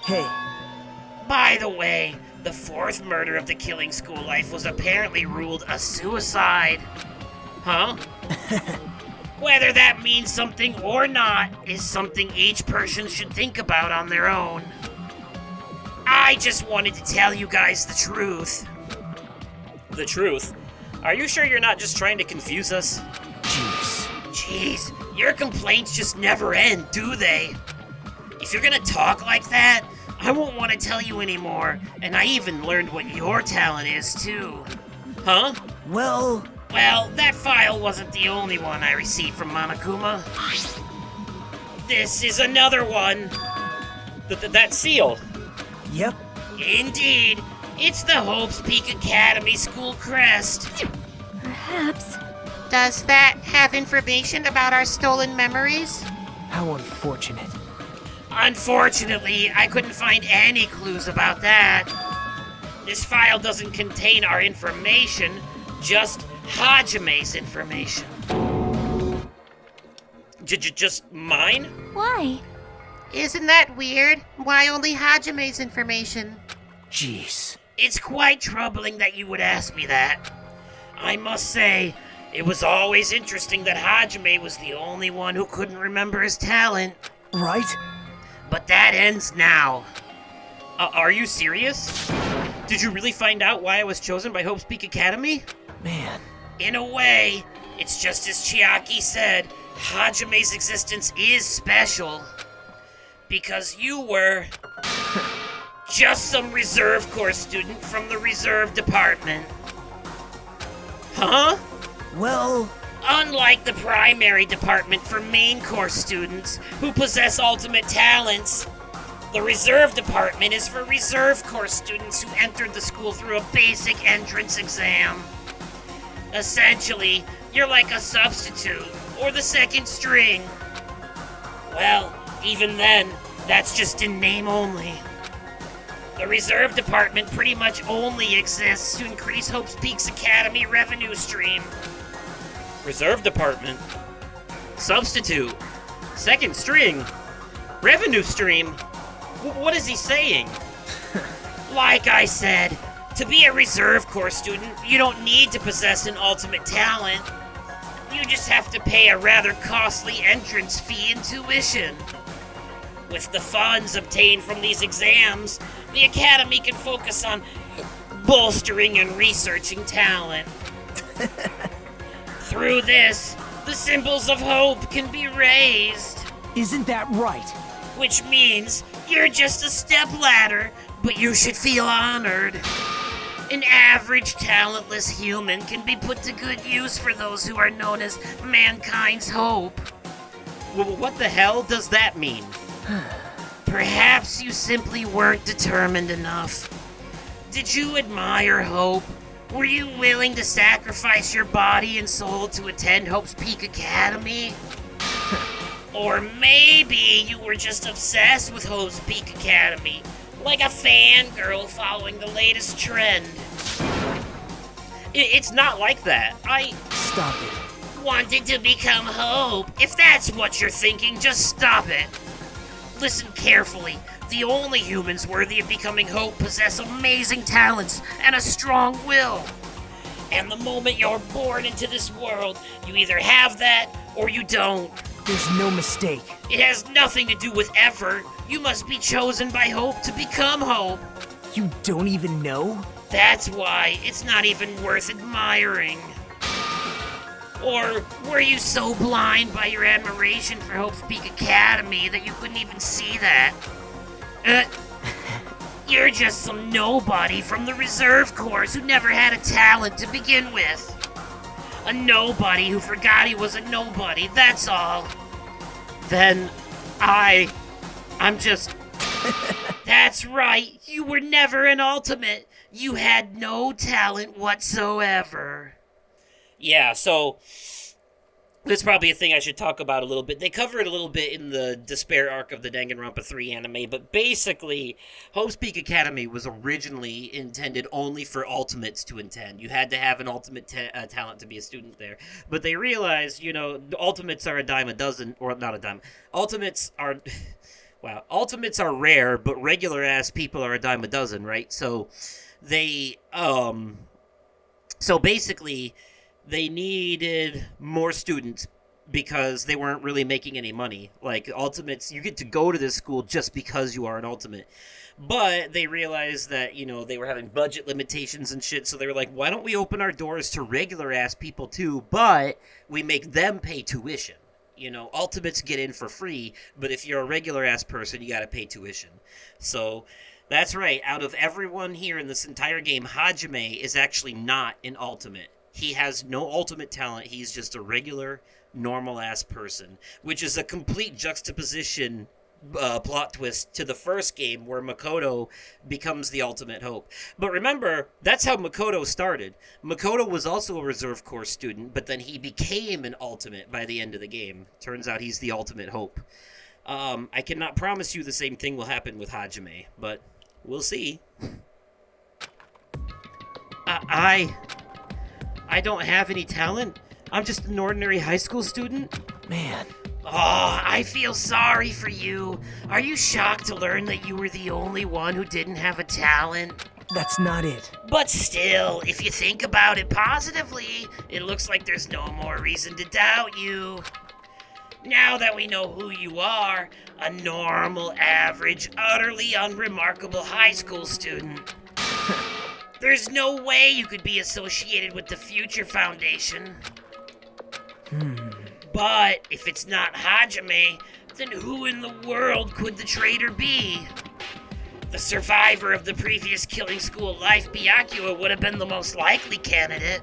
S8: Hey.
S7: By the way, the fourth murder of the Killing School life was apparently ruled a suicide. Huh? Whether that means something or not is something each person should think about on their own. I just wanted to tell you guys the truth. The truth? Are you sure you're not just trying to confuse us? Jeez, your complaints just never end, do they? If you're gonna talk like that, I won't want to tell you anymore, and I even learned what your talent is, too. Huh?
S8: Well,
S7: that file wasn't the only one I received from Monokuma. This is another one. That seal.
S8: Yep.
S7: Indeed. It's the Hope's Peak Academy school crest.
S2: Perhaps.
S3: Does that have information about our stolen memories?
S8: How unfortunate.
S7: Unfortunately, I couldn't find any clues about that. This file doesn't contain our information, just Hajime's information. Just mine?
S2: Why?
S3: Isn't that weird? Why only Hajime's information?
S8: Jeez.
S7: It's quite troubling that you would ask me that. I must say, it was always interesting that Hajime was the only one who couldn't remember his talent.
S8: Right?
S7: But that ends now. Are you serious? Did you really find out why I was chosen by Hope's Peak Academy?
S8: Man.
S7: In a way, it's just as Chiaki said, Hajime's existence is special. Because you were just some reserve corps student from the reserve department. Huh?
S8: Well...
S7: Unlike the primary department for main course students who possess ultimate talents, the reserve department is for reserve course students who entered the school through a basic entrance exam. Essentially, you're like a substitute, or the second string. Well, even then, that's just in name only. The reserve department pretty much only exists to increase Hope's Peak's Academy revenue stream. Reserve department? Substitute? Second string? Revenue stream? What is he saying? Like I said, to be a reserve corps student, you don't need to possess an ultimate talent. You just have to pay a rather costly entrance fee and tuition. With the funds obtained from these exams, the Academy can focus on bolstering and researching talent. Through this, the symbols of hope can be raised.
S8: Isn't that right?
S7: Which means you're just a stepladder, but you should feel honored. An average, talentless human can be put to good use for those who are known as mankind's hope. Well, what the hell does that mean? Perhaps you simply weren't determined enough. Did you admire hope? Were you willing to sacrifice your body and soul to attend Hope's Peak Academy? Or maybe you were just obsessed with Hope's Peak Academy, like a fangirl following the latest trend. It's not like that.
S8: Stop it.
S7: Wanted to become Hope. If that's what you're thinking, just stop it. Listen carefully. The only humans worthy of becoming Hope possess amazing talents and a strong will. And the moment you're born into this world, you either have that or you don't.
S8: There's no mistake.
S7: It has nothing to do with effort. You must be chosen by Hope to become Hope.
S8: You don't even know?
S7: That's why it's not even worth admiring. Or were you so blind by your admiration for Hope's Peak Academy that you couldn't even see that? You're just some nobody from the reserve corps who never had a talent to begin with. A nobody who forgot he was a nobody, that's all. Then I'm just... That's right, you were never an ultimate. You had no talent whatsoever. Yeah, so that's probably a thing I should talk about a little bit. They cover it a little bit in the Despair arc of the Danganronpa 3 anime, but basically, Hope's Peak Academy was originally intended only for ultimates to attend. You had to have an ultimate talent to be a student there. But they realized, the ultimates are a dime a dozen, or not a dime. Ultimates are... Wow, ultimates are rare, but regular-ass people are a dime a dozen, right? So they, basically, they needed more students because they weren't really making any money. Like, ultimates, you get to go to this school just because you are an ultimate. But they realized that, they were having budget limitations and shit, so they were like, why don't we open our doors to regular-ass people too, but we make them pay tuition? Ultimates get in for free, but if you're a regular-ass person, you gotta pay tuition. So, that's right, out of everyone here in this entire game, Hajime is actually not an ultimate. He has no ultimate talent, he's just a regular, normal-ass person, which is a complete juxtaposition plot twist to the first game where Makoto becomes the ultimate Hope. But remember, that's how Makoto started. Makoto was also a reserve corps student, but then he became an ultimate by the end of the game. Turns out he's the ultimate Hope. I cannot promise you the same thing will happen with Hajime, but we'll see. I don't have any talent. I'm just an ordinary high school student.
S8: Man.
S7: Oh, I feel sorry for you. Are you shocked to learn that you were the only one who didn't have a talent?
S8: That's not it.
S7: But still, if you think about it positively, it looks like there's no more reason to doubt you. Now that we know who you are, a normal, average, utterly unremarkable high school student, there's no way you could be associated with the Future Foundation. But if it's not Hajime, then who in the world could the traitor be? The survivor of the previous killing school life, Byakuya, would have been the most likely candidate.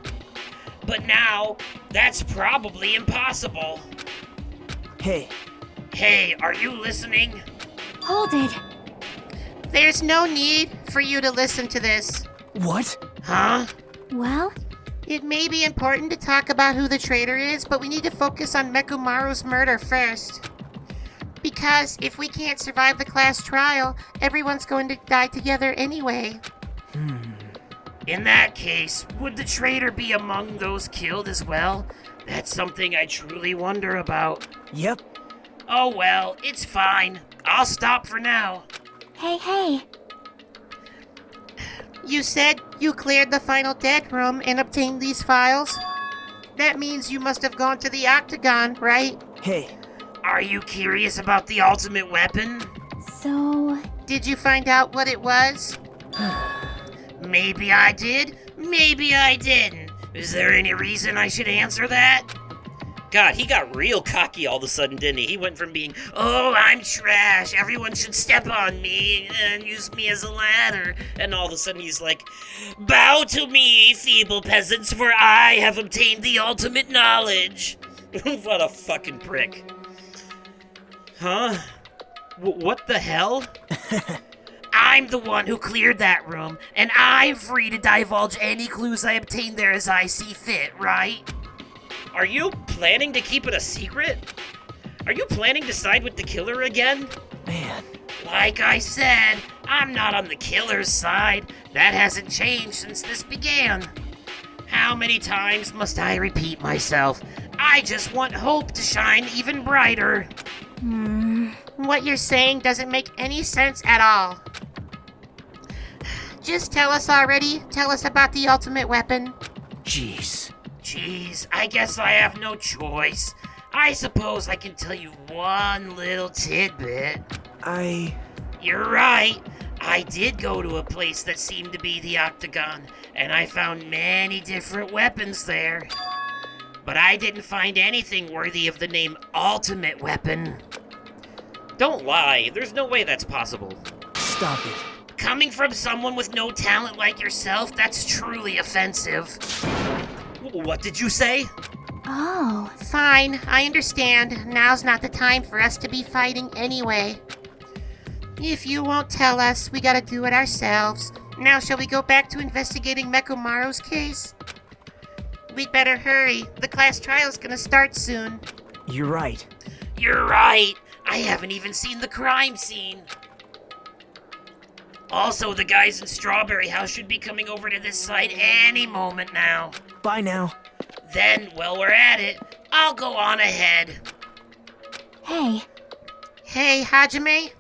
S7: But now, that's probably impossible. Hey, are you listening?
S9: Hold it.
S3: There's no need for you to listen to this.
S8: What?
S7: Huh?
S9: Well,
S3: It may be important to talk about who the traitor is, but we need to focus on Mekumaru's murder first. Because if we can't survive the class trial, everyone's going to die together anyway.
S7: In that case, would the traitor be among those killed as well? That's something I truly wonder about.
S8: Yep.
S7: Oh well, it's fine. I'll stop for now.
S9: hey.
S3: You said you cleared the final dead room and obtained these files? That means you must have gone to the Octagon, right?
S8: Hey,
S7: Are you curious about the ultimate weapon?
S9: So,
S3: Did you find out what it was?
S7: Maybe I did, maybe I didn't. Is there any reason I should answer that? God, he got real cocky all of a sudden, didn't he? He went from being, oh, I'm trash, everyone should step on me and use me as a ladder, and all of a sudden he's like, bow to me, feeble peasants, for I have obtained the ultimate knowledge. What a fucking prick. Huh? What the hell? I'm the one who cleared that room, and I'm free to divulge any clues I obtain there as I see fit, right? Are you planning to keep it a secret? Are you planning to side with the killer again?
S8: man.
S7: Like I said, I'm not on the killer's side. That hasn't changed since this began. How many times must I repeat myself? I just want hope to shine even brighter.
S3: What you're saying doesn't make any sense at all. Just tell us already. Tell us about the ultimate weapon.
S8: Jeez.
S7: Jeez, I guess I have no choice. I suppose I can tell you one little tidbit. You're right. I did go to a place that seemed to be the Octagon, and I found many different weapons there. But I didn't find anything worthy of the name Ultimate Weapon. Don't lie. There's no way that's possible.
S8: Stop it.
S7: Coming from someone with no talent like yourself, that's truly offensive. What did you say?
S9: oh,
S3: Fine, I understand. Now's not the time for us to be fighting anyway. If you won't tell us, we gotta do it ourselves. Now, shall we go back to investigating Mekumaru's case? We'd better hurry. The class trial's gonna start soon.
S8: You're right.
S7: You're right. I haven't even seen the crime scene. Also, the guys in Strawberry House should be coming over to this site any moment now.
S8: Bye now.
S7: Then, while we're at it, I'll go on ahead.
S9: hey,
S3: Hey, Hajime?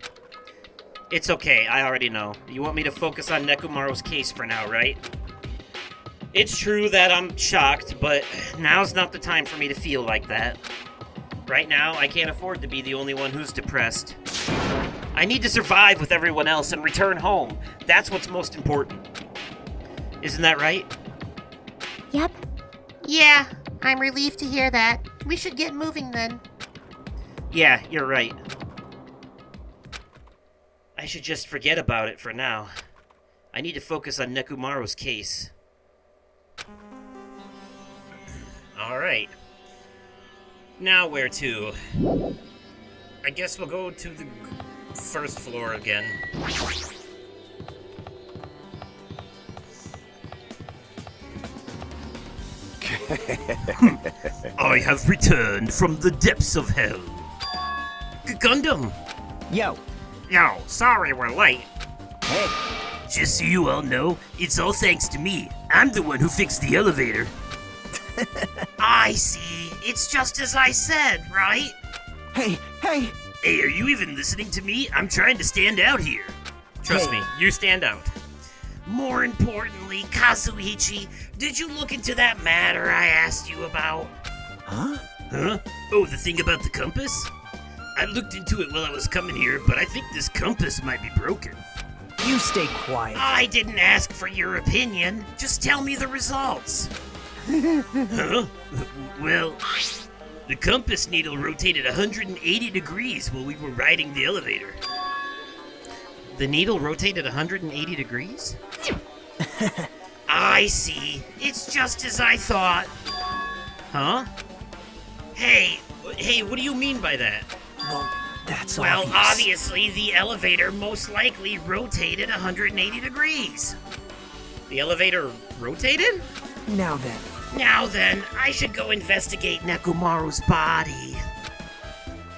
S1: It's okay, I already know. You want me to focus on Nekumaru's case for now, right? It's true that I'm shocked, but now's not the time for me to feel like that. Right now, I can't afford to be the only one who's depressed. I need to survive with everyone else and return home. That's what's most important. Isn't that right?
S9: yep.
S3: Yeah, I'm relieved to hear that. We should get moving then.
S1: Yeah, you're right. I should just forget about it for now. I need to focus on Nekumaru's case. Alright. Now where to? I guess we'll go to the first floor again. I have returned from the depths of hell. Gundam!
S8: Yo.
S7: Yo, sorry we're late.
S8: Hey.
S7: Just so you all know, it's all thanks to me. I'm the one who fixed the elevator. I see. It's just as I said, right?
S8: Hey. Hey.
S7: Hey, are you even listening to me? I'm trying to stand out here.
S1: Trust
S8: Hey.
S1: me, you stand out.
S7: More importantly, Kazuichi, did you look into that matter I asked you about?
S8: Huh?
S7: Huh? Oh, the thing about the compass? I looked into it while I was coming here, but I think this compass might be broken.
S8: You stay quiet.
S7: I didn't ask for your opinion. Just tell me the results. Huh? Well, the compass needle rotated 180 degrees while we were riding the elevator.
S1: The needle rotated 180 degrees?
S7: I see. It's just as I thought.
S1: Huh?
S7: Hey,
S1: What do you mean by that?
S8: Well, that's
S7: well,
S8: obvious.
S7: obviously the elevator most likely rotated 180 degrees.
S1: The elevator rotated?
S8: Now then.
S7: Now then, I should go investigate Nekumaru's body.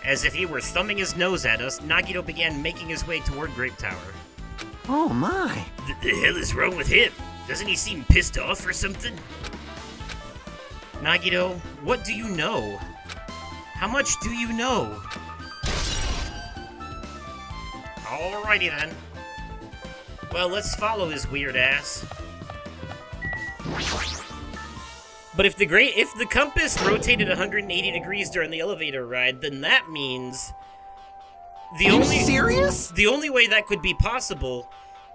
S1: As if he were thumbing his nose at us, Nagito began making his way toward Grape Tower.
S5: Oh my.
S7: The hell is wrong with him? Doesn't he seem pissed off or something?
S1: Nagito, what do you know? How much do you know? Alrighty then. Well, let's follow his weird ass. But if the compass rotated 180 degrees during the elevator ride, then that means
S5: serious?
S1: The only way that could be possible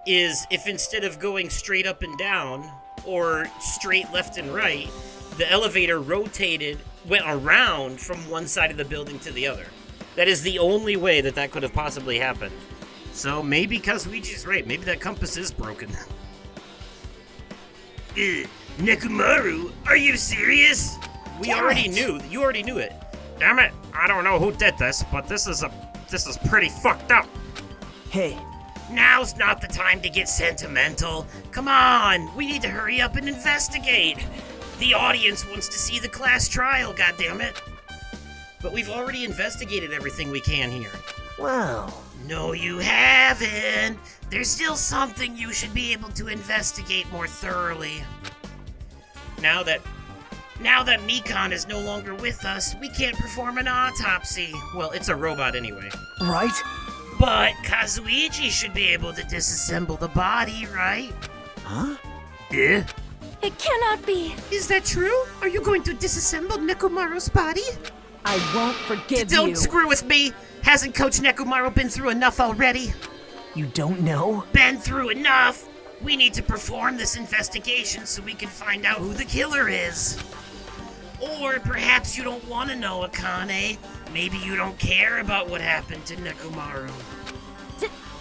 S1: is if instead of going straight up and down or straight left and right, the elevator went around from one side of the building to the other. That is the only way that could have possibly happened. So maybe Kazuichi's right. Maybe that compass is broken.
S7: Nekomaru, are you serious?
S1: You already knew it.
S4: Damn it, I don't know who did this, but this is pretty fucked up.
S8: Hey,
S7: Now's not the time to get sentimental. Come on, we need to hurry up and investigate. The audience wants to see the class trial, goddammit.
S1: But we've already investigated everything we can here.
S8: well,
S7: No, you haven't. There's still something you should be able to investigate more thoroughly. Now that Mikan is no longer with us, we can't perform an autopsy.
S1: Well, it's a robot anyway.
S8: right?
S7: But Kazuichi should be able to disassemble the body, right?
S8: Huh?
S7: Yeah?
S2: It cannot be.
S3: Is that true? Are you going to disassemble Nekomaru's body?
S2: I won't forgive
S3: Don't
S2: you.
S3: screw with me! Hasn't Coach Nekomaru been through enough already?
S8: You don't know?
S7: Been through enough. We need to perform this investigation so we can find out who the killer is. Or perhaps you don't want to know, Akane. Maybe you don't care about what happened to Nekomaru.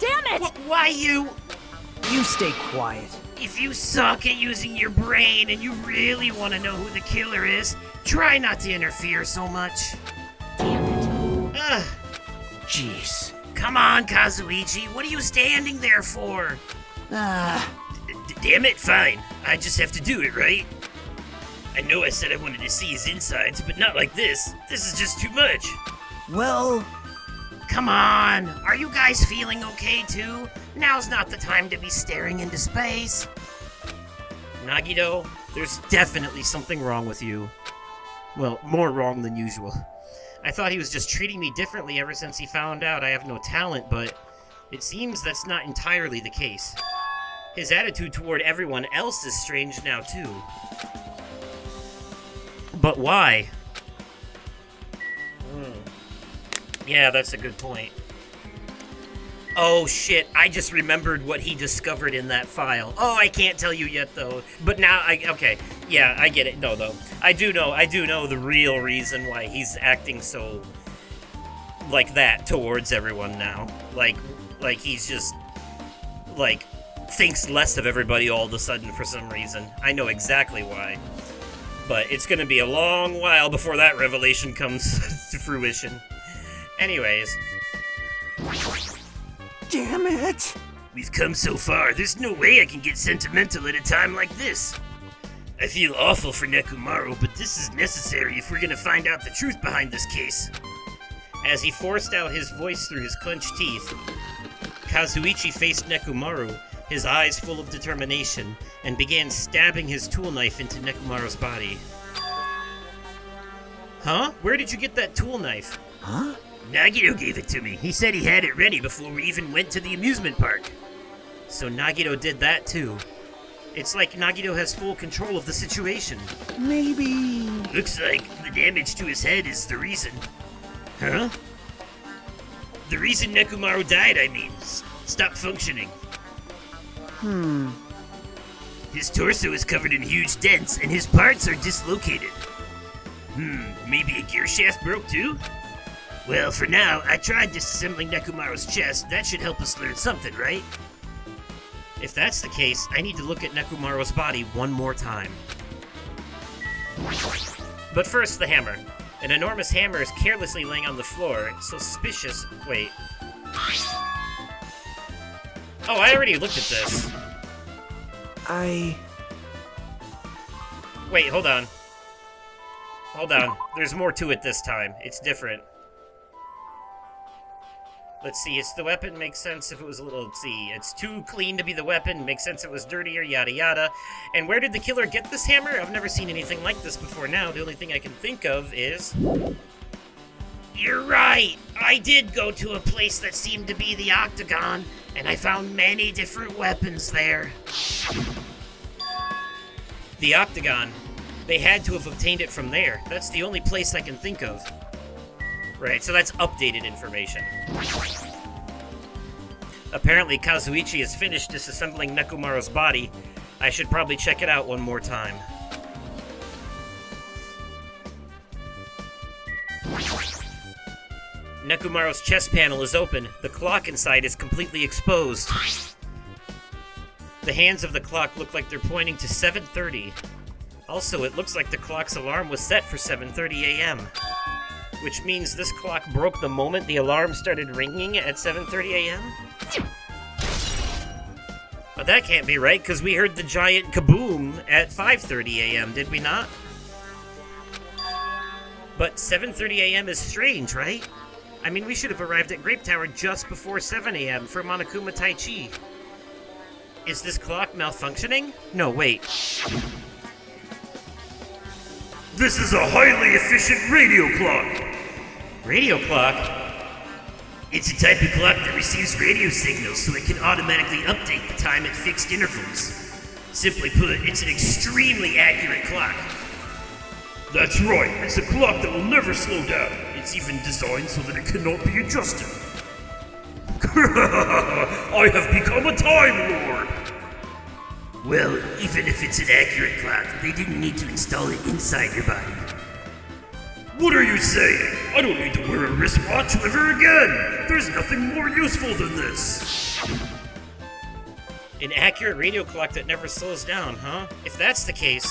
S2: Damn it!
S7: Why you?
S8: You stay quiet.
S7: If you suck at using your brain and you really want to know who the killer is, try not to interfere so much. Ugh.
S8: Jeez.
S7: Come on, Kazuichi. What are you standing there for? Damn it, fine. I just have to do it, right? I know I said I wanted to see his insides, but not like this. This is just too much.
S8: Well,
S7: Come on. Are you guys feeling okay, too? Now's not the time to be staring into space.
S1: Nagito, there's definitely something wrong with you. Well, more wrong than usual. I thought he was just treating me differently ever since he found out I have no talent, but it seems that's not entirely the case. His attitude toward everyone else is strange now, too. But why? Yeah, that's a good point. Oh shit, I just remembered what he discovered in that file. Oh, I can't tell you yet though. But now okay. Yeah, I get it. No though. I do know the real reason why he's acting so like that towards everyone now. Like he's just like thinks less of everybody all of a sudden for some reason. I know exactly why. But it's gonna be a long while before that revelation comes to fruition. Anyways.
S5: Damn it!
S7: We've come so far, there's no way I can get sentimental at a time like this. I feel awful for Nekomaru, but this is necessary if we're gonna find out the truth behind this case.
S1: As he forced out his voice through his clenched teeth, Kazuichi faced Nekomaru, his eyes full of determination, and began stabbing his tool knife into Nekomaru's body. Huh? Where did you get that tool knife?
S5: Huh?
S7: Nagito gave it to me. He said he had it ready before we even went to the amusement park.
S1: So Nagito did that too. It's like Nagito has full control of the situation.
S5: Maybe...
S7: Looks like the damage to his head is the reason. Huh? The reason Nekomaru died, I mean. Stopped functioning. His torso is covered in huge dents, and his parts are dislocated. Maybe a gear shaft broke too? Well, for now, I tried disassembling Nekomaru's chest. That should help us learn something, right?
S1: If that's the case, I need to look at Nekomaru's body one more time. But first, the hammer. An enormous hammer is carelessly laying on the floor. It's so suspicious. Wait. Oh, I already looked at this. Wait, hold on. Hold on. There's more to it this time. It's different. Let's see, it's the weapon, makes sense if it was a little, let's see, it's too clean to be the weapon, makes sense if it was dirtier, yada yada. And where did the killer get this hammer? I've never seen anything like this before now. The only thing I can think of is...
S7: You're right. I did go to a place that seemed to be the Octagon, and I found many different weapons there. The Octagon. They had to have obtained it from there. That's the only place I can think of. Right, so that's updated information. Apparently Kazuichi has finished disassembling Nekomaru's body. I should probably check it out one more time. Nekomaru's chest panel is open. The clock inside is completely exposed. The hands of the clock look like they're pointing to 7:30. Also, it looks like the clock's alarm was set for 7:30 a.m. Which means this clock broke the moment the alarm started ringing at 7:30 a.m.? But that can't be right, because we heard the giant kaboom at 5:30 a.m., did we not? But 7:30 a.m. is strange, right? I mean, we should have arrived at Grape Tower just before 7 a.m. for Monokuma Taichi. Is this clock malfunctioning? No, wait.
S10: This is a highly efficient radio clock.
S7: Radio clock?
S10: It's a type of clock that receives radio signals so it can automatically update the time at fixed intervals. Simply put, it's an extremely accurate clock.
S6: That's right, it's a clock that will never slow down. It's even designed so that it cannot be adjusted. I have become a Time Lord!
S10: Well, even if it's an accurate clock, they didn't need to install it inside your body.
S6: What are you saying? I don't need to wear a wristwatch ever again! There's nothing more useful than this!
S7: An accurate radio clock that never slows down, huh? If that's the case,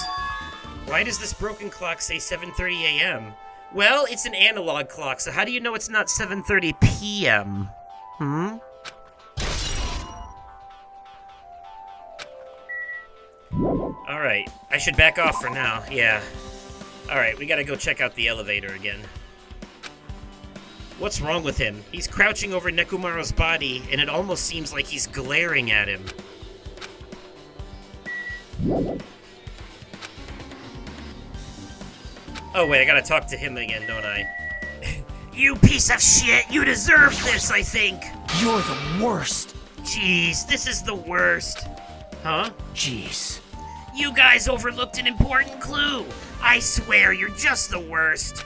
S7: why does this broken clock say 7:30 a.m.? Well, it's an analog clock, so how do you know it's not 7:30 p.m.? Alright, I should back off for now, yeah. Alright, we gotta go check out the elevator again. What's wrong with him? He's crouching over Nekomaru's body, and it almost seems like he's glaring at him. Oh wait, I gotta talk to him again, don't I? You piece of shit! You deserve this, I think!
S8: You're the worst.
S7: Jeez, this is the worst. Huh?
S8: Jeez.
S7: You guys overlooked an important clue. I swear, you're just the worst.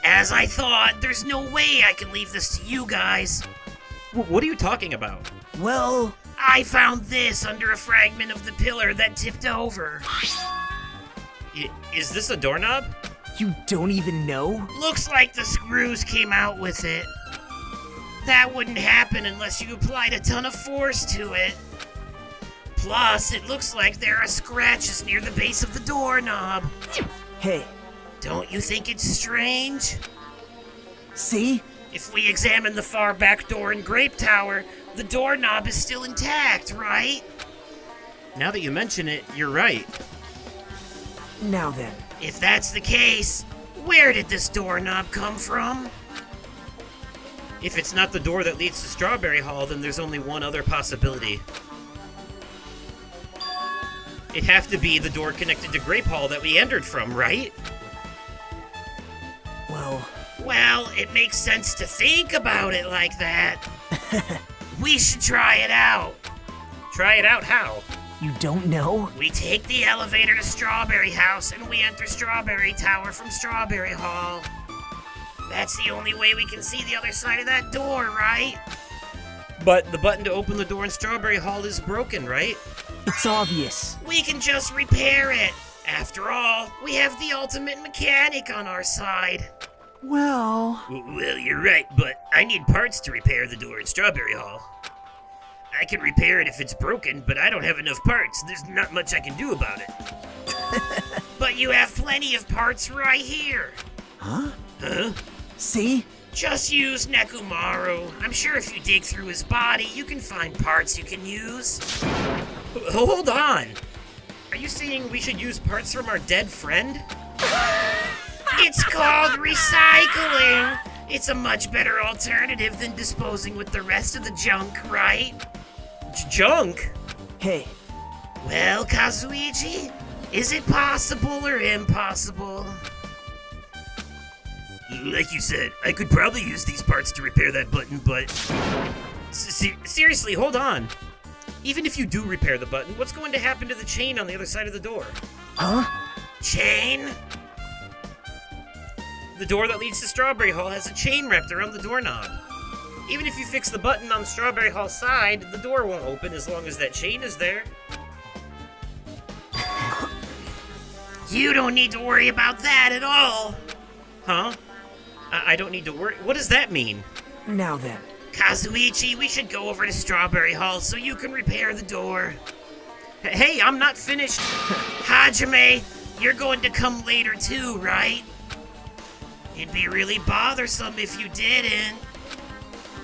S7: As I thought, there's no way I can leave this to you guys. What are you talking about?
S8: Well,
S7: I found this under a fragment of the pillar that tipped over. Is this a doorknob?
S8: you don't even know?
S7: Looks like the screws came out with it. That wouldn't happen unless you applied a ton of force to it. Plus, it looks like there are scratches near the base of the doorknob.
S8: Hey.
S7: Don't you think it's strange?
S8: See?
S7: If we examine the far back door in Grape Tower, the doorknob is still intact, right? Now that you mention it, you're right.
S8: Now then.
S7: If that's the case, where did this doorknob come from? If it's not the door that leads to Strawberry Hall, then there's only one other possibility. It'd have to be the door connected to Grape Hall that we entered from, right? Well, it makes sense to think about it like that. We should try it out. Try it out how?
S8: You don't know?
S7: We take the elevator to Strawberry House and we enter Strawberry Tower from Strawberry Hall. That's the only way we can see the other side of that door, right? But the button to open the door in Strawberry Hall is broken, right?
S8: It's obvious.
S7: We can just repair it. After all, we have the ultimate mechanic on our side.
S8: Well,
S7: you're right, but I need parts to repair the door in Strawberry Hall. I can repair it if it's broken, but I don't have enough parts. There's not much I can do about it. But you have plenty of parts right here.
S8: Huh?
S7: Huh?
S8: See?
S7: Just use Nekomaru. I'm sure if you dig through his body, you can find parts you can use. Hold on. Are you saying we should use parts from our dead friend? It's called recycling. It's a much better alternative than disposing with the rest of the junk, right? Junk?
S8: Hey.
S7: Well, Kazuichi, is it possible or impossible?
S10: Like you said, I could probably use these parts to repair that button, but...
S1: Seriously, hold on. Even if you do repair the button, what's going to happen to the chain on the other side of the door?
S8: Huh?
S1: Chain? The door that leads to Strawberry Hall has a chain wrapped around the doorknob. Even if you fix the button on Strawberry Hall side, the door won't open as long as that chain is there.
S7: You don't need to worry about that at all.
S1: Huh? I don't need to worry. What does that mean?
S8: Now then.
S7: Kazuichi, we should go over to Strawberry Hall so you can repair the door.
S1: Hey, I'm not finished.
S7: Hajime, you're going to come later too, right? It'd be really bothersome if you didn't.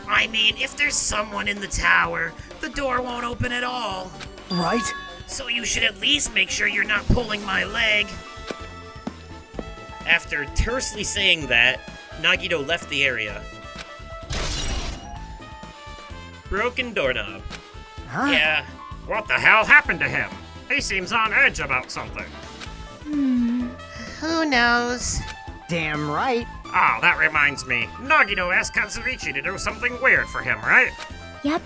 S7: I mean, if there's someone in the tower, the door won't open at all.
S8: Right?
S7: So you should at least make sure you're not pulling my leg.
S1: After tersely saying that, Nagito left the area. Broken doorknob.
S8: Huh?
S1: Yeah.
S4: What the hell happened to him? He seems on edge about something.
S3: Who knows?
S5: Damn right.
S4: Oh, that reminds me. Nagito asked Kazuichi to do something weird for him, right?
S9: Yep.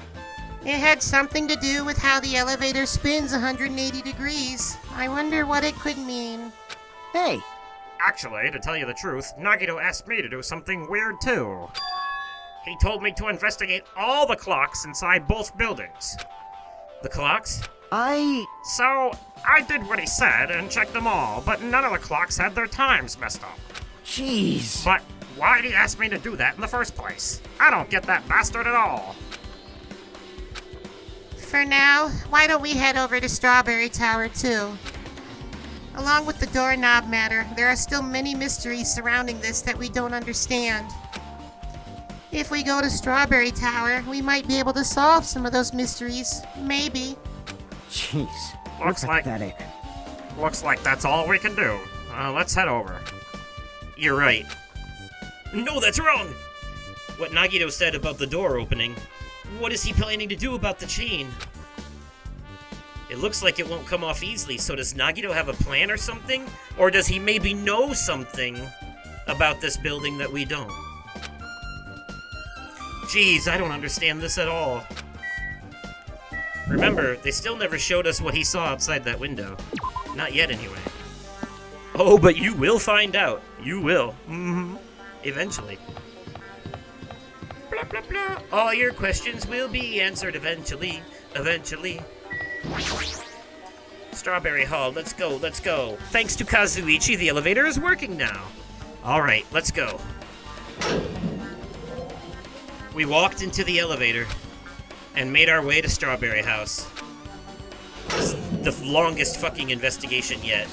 S3: It had something to do with how the elevator spins 180 degrees. I wonder what it could mean.
S5: Hey,
S4: Actually, to tell you the truth, Nagito asked me to do something weird too. He told me to investigate all the clocks inside both buildings.
S1: The clocks?
S4: So, I did what he said and checked them all, but none of the clocks had their times messed up.
S5: Jeez.
S4: But why'd he ask me to do that in the first place? I don't get that bastard at all.
S3: For now, why don't we head over to Strawberry Tower too? Along with the doorknob matter, there are still many mysteries surrounding this that we don't understand. If we go to Strawberry Tower, we might be able to solve some of those mysteries. Maybe.
S5: Jeez.
S4: Looks like
S5: Pathetic.
S4: Looks like that's all we can do. Let's head over.
S1: You're right. No, that's wrong! What Nagito said about the door opening. What is he planning to do about the chain? It looks like it won't come off easily, so does Nagito have a plan or something? Or does he maybe know something about this building that we don't? Jeez, I don't understand this at all. Remember, they still never showed us what he saw outside that window. Not yet, anyway. Oh, but you will find out. You will. Eventually. Blah, blah, blah. All your questions will be answered eventually. Eventually. Strawberry Hall, let's go, let's go. Thanks to Kazuichi, the elevator is working now. Alright, let's go. We walked into the elevator and made our way to Strawberry House. It's the longest fucking investigation yet.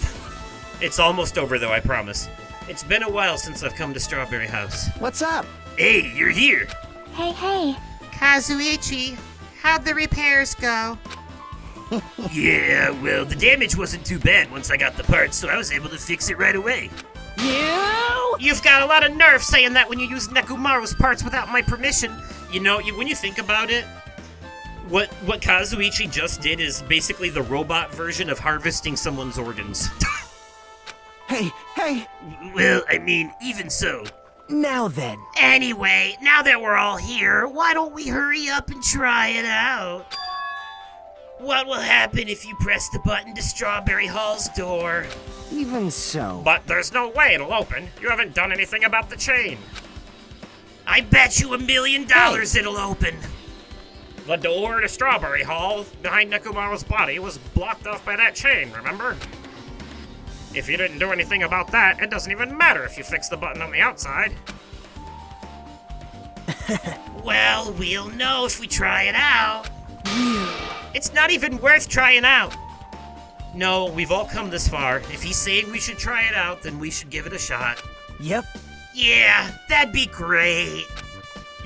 S1: It's almost over though, I promise. It's been a while since I've come to Strawberry House.
S5: What's up?
S1: Hey, you're here!
S9: Hey.
S3: Kazuichi, how'd the repairs go?
S10: Yeah, well, the damage wasn't too bad once I got the parts, so I was able to fix it right away.
S1: You've got a lot of nerve saying that when you use Nekumaru's parts without my permission. You know, when you think about it, what Kazuichi just did is basically the robot version of harvesting someone's organs.
S5: Hey.
S10: Well, I mean, even so.
S8: Now then.
S7: Anyway, now that we're all here, why don't we hurry up and try it out?
S10: What will happen if you press the button to Strawberry Hall's door?
S5: Even so.
S4: But there's no way it'll open. You haven't done anything about the chain.
S10: I bet you $1 million it'll open.
S4: The door to Strawberry Hall behind Nekumaru's body was blocked off by that chain, remember? If you didn't do anything about that, it doesn't even matter if you fix the button on the outside.
S10: Well, we'll know if we try it out.
S1: It's not even worth trying out. No, we've all come this far. If he's saying we should try it out, then we should give it a shot.
S8: Yep.
S10: Yeah, that'd be great.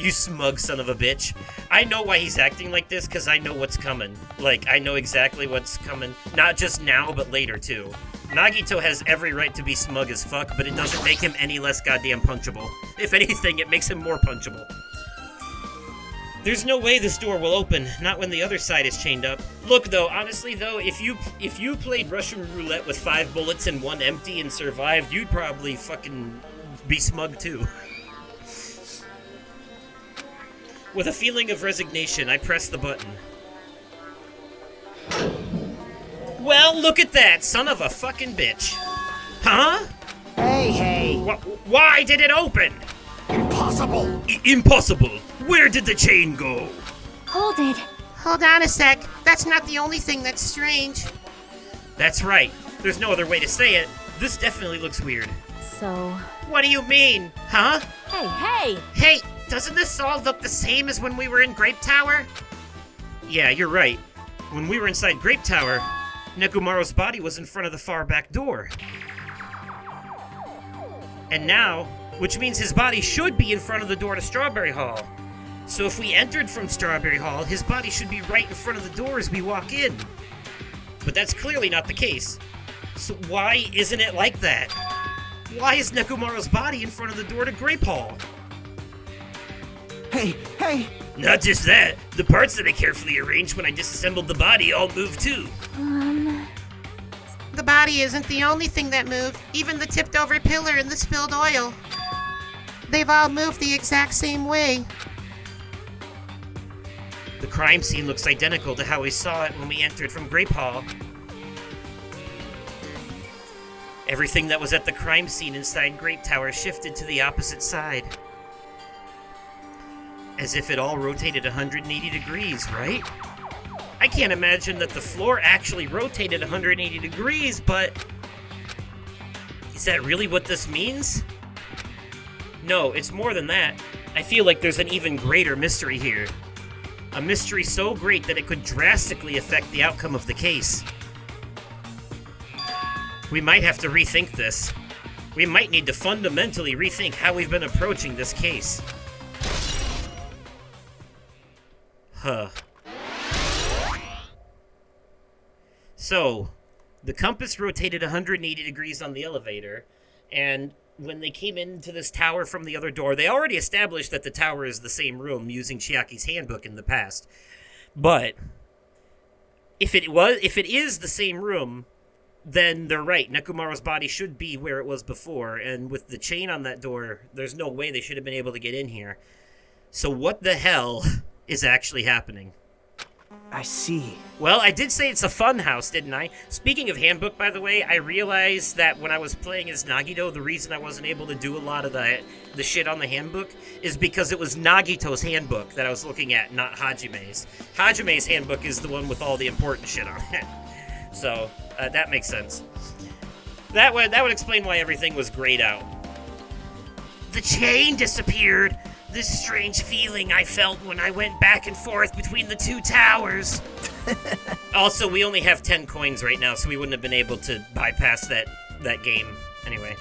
S1: You smug son of a bitch. I know why he's acting like this, because I know what's coming. Like, I know exactly what's coming. Not just now, but later, too. Nagito has every right to be smug as fuck, but it doesn't make him any less goddamn punchable. If anything, it makes him more punchable. There's no way this door will open, not when the other side is chained up. Look though, honestly though, if you played Russian roulette with 5 bullets and 1 empty and survived, you'd probably fucking
S7: be smug too. With a feeling of resignation, I press the button. Well, look at that, son of a fucking bitch. Huh?
S5: Hey.
S7: Why did it open?
S6: Impossible!
S7: Impossible. Where did the chain go?
S9: Hold it.
S3: Hold on a sec. That's not the only thing that's strange.
S7: That's right. There's no other way to say it. This definitely looks weird.
S2: So...
S7: What do you mean? Huh?
S2: Hey!
S3: Hey, doesn't this all look the same as when we were in Grape Tower?
S7: Yeah, you're right. When we were inside Grape Tower, Nekomaru's body was in front of the far back door. And now, which means his body should be in front of the door to Strawberry Hall. So if we entered from Strawberry Hall, his body should be right in front of the door as we walk in. But that's clearly not the case. So why isn't it like that? Why is Nekomaru's body in front of the door to Grape Hall?
S5: Hey.
S7: Not just that, the parts that I carefully arranged when I disassembled the body all moved too.
S3: The body isn't the only thing that moved. Even the tipped over pillar and the spilled oil. They've all moved the exact same way.
S7: The crime scene looks identical to how we saw it when we entered from Grape Hall. Everything that was at the crime scene inside Grape Tower shifted to the opposite side. As if it all rotated 180 degrees, right? I can't imagine that the floor actually rotated 180 degrees, but... Is that really what this means? No, it's more than that. I feel like there's an even greater mystery here. A mystery so great that it could drastically affect the outcome of the case. We might have to rethink this. We might need to fundamentally rethink how we've been approaching this case. Huh. So, the compass rotated 180 degrees on the elevator, and when they came into this tower from the other door, they already established that the tower is the same room using Chiaki's handbook in the past. But if it is the same room, then they're right. Nekomaru's body should be where it was before, and with the chain on that door, there's no way they should have been able to get in here. So what the hell is actually happening?
S8: I see.
S7: Well, I did say it's a fun house, didn't I? Speaking of handbook, by the way, I realized that when I was playing as Nagito, the reason I wasn't able to do a lot of the shit on the handbook is because it was Nagito's handbook that I was looking at, not Hajime's. Hajime's handbook is the one with all the important shit on it. So, that makes sense. That would explain why everything was grayed out. The chain disappeared. This strange feeling I felt when I went back and forth between the two towers. Also, we only have 10 coins right now, so we wouldn't have been able to bypass that game. Anyway.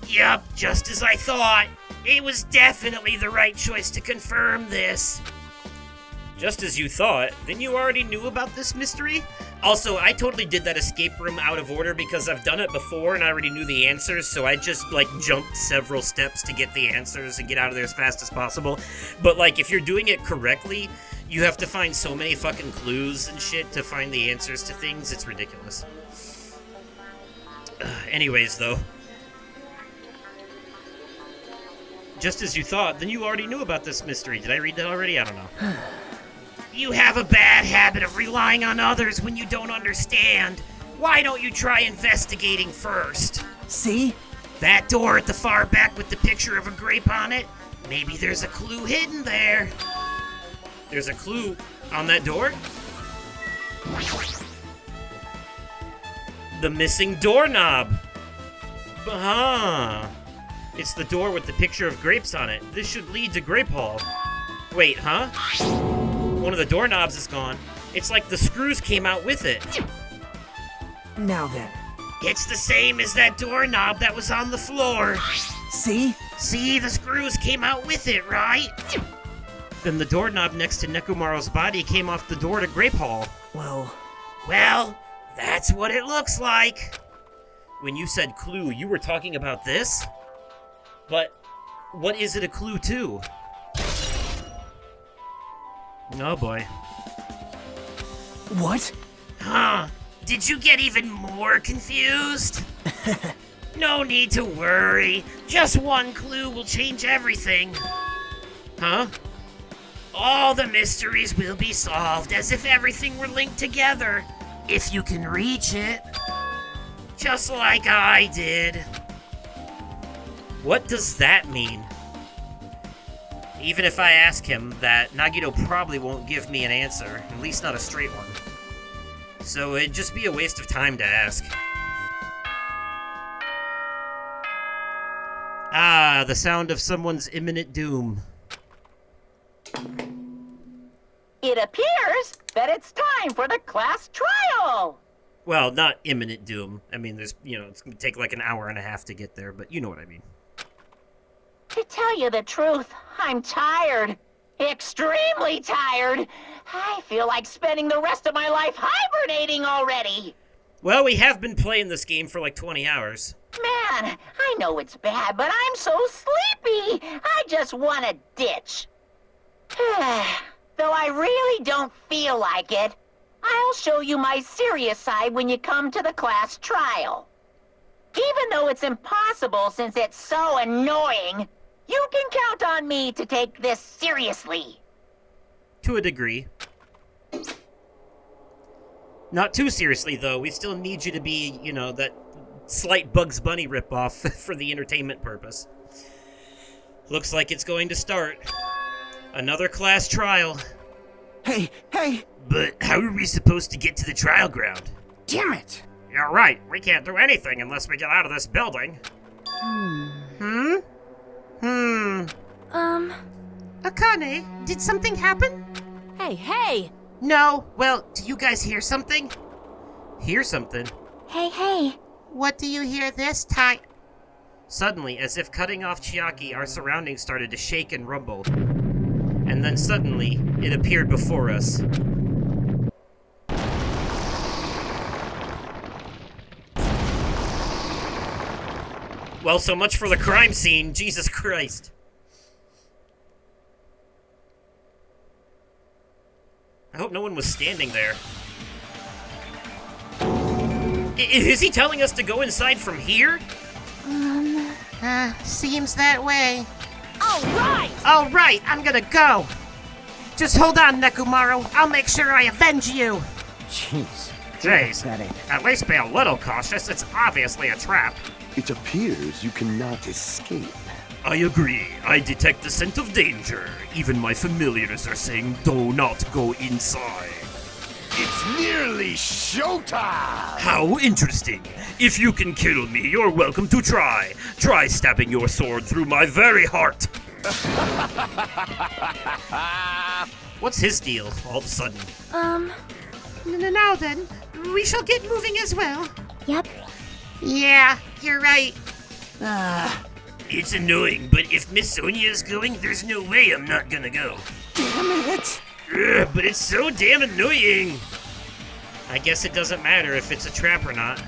S7: Yup, just as I thought. It was definitely the right choice to confirm this. Just as you thought? Then you already knew about this mystery? Also, I totally did that escape room out of order because I've done it before and I already knew the answers, so I just, jumped several steps to get the answers and get out of there as fast as possible. But, if you're doing it correctly, you have to find so many fucking clues and shit to find the answers to things, it's ridiculous. Anyways, though. Just as you thought, then you already knew about this mystery. Did I read that already? I don't know. You have a bad habit of relying on others when you don't understand. Why don't you try investigating first?
S8: See?
S7: That door at the far back with the picture of a grape on it? Maybe there's a clue hidden there. There's a clue on that door? The missing doorknob. Huh. It's the door with the picture of grapes on it. This should lead to Grape Hall. Wait, huh? One of the doorknobs is gone. It's like the screws came out with it.
S8: Now then.
S7: It's the same as that doorknob that was on the floor.
S8: See?
S7: See, the screws came out with it, right? Then the doorknob next to Nekomaru's body came off the door to Grape Hall.
S8: Well,
S7: that's what it looks like. When you said clue, you were talking about this? But what is it a clue to? Oh boy.
S8: What?
S7: Huh? Did you get even more confused? No need to worry. Just one clue will change everything. Huh? All the mysteries will be solved as if everything were linked together. If you can reach it. Just like I did. What does that mean? Even if I ask him that, Nagito probably won't give me an answer, at least not a straight one. So it'd just be a waste of time to ask. Ah, the sound of someone's imminent doom.
S11: It appears that it's time for the class trial!
S7: Well, not imminent doom. I mean, there's, it's gonna take like an hour and a half to get there, but you know what I mean.
S11: To tell you the truth, I'm tired. Extremely tired. I feel like spending the rest of my life hibernating already.
S7: Well, we have been playing this game for like 20 hours.
S11: Man, I know it's bad, but I'm so sleepy. I just want to ditch. Though I really don't feel like it, I'll show you my serious side when you come to the class trial. Even though it's impossible since it's so annoying, you can count on me to take this seriously.
S7: To a degree. Not too seriously, though. We still need you to be, that slight Bugs Bunny ripoff for the entertainment purpose. Looks like it's going to start. Another class trial.
S5: Hey!
S10: But how are we supposed to get to the trial ground?
S5: Damn it!
S4: You're right. We can't do anything unless we get out of this building.
S1: Akane, did something happen?
S2: Hey!
S1: No. Well, do you guys hear something?
S7: Hear something.
S9: Hey.
S3: What do you hear this time?
S7: Suddenly, as if cutting off Chiaki, our surroundings started to shake and rumble. And then suddenly, it appeared before us. Well, so much for the crime scene, Jesus Christ. I hope no one was standing there. Is he telling us to go inside from here?
S3: Seems that way.
S1: All right, I'm gonna go. Just hold on, Nekomaru. I'll make sure I avenge you.
S5: Jeez.
S4: Jeez.
S5: Pathetic.
S4: At least be a little cautious. It's obviously a trap.
S6: It appears you cannot escape.
S10: I agree. I detect the scent of danger. Even my familiars are saying do not go inside.
S6: It's nearly showtime!
S10: How interesting. If you can kill me, you're welcome to try. Try stabbing your sword through my very heart.
S7: What's his deal, all of a sudden?
S1: Now then, we shall get moving as well.
S9: Yep.
S3: Yeah, you're right.
S10: It's annoying, but if Miss Sonia is going, there's no way I'm not gonna go.
S5: Damn it!
S10: But it's so damn annoying.
S7: I guess it doesn't matter if it's a trap or not.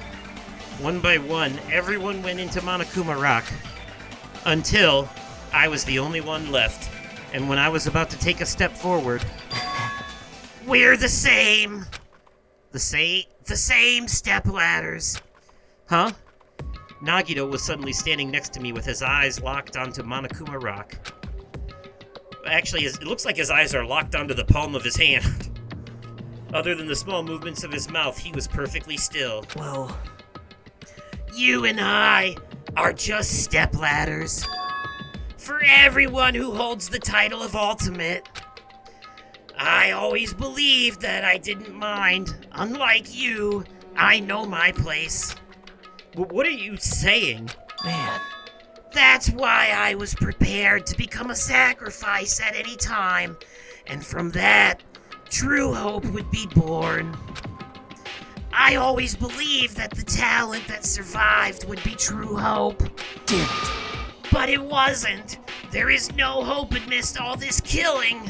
S7: One by one, everyone went into Monokuma Rock. Until I was the only one left. And when I was about to take a step forward... We're the same! The same step ladders. Huh? Nagito was suddenly standing next to me with his eyes locked onto Monokuma Rock. Actually, it looks like his eyes are locked onto the palm of his hand. Other than the small movements of his mouth, he was perfectly still.
S8: Well,
S10: You and I are just stepladders. For everyone who holds the title of Ultimate. I always believed that I didn't mind. Unlike you, I know my place.
S7: What are you saying?
S8: man.
S10: That's why I was prepared to become a sacrifice at any time. And from that, true hope would be born. I always believed that the talent that survived would be true hope.
S8: Damn it.
S10: But it wasn't. There is no hope amidst all this killing.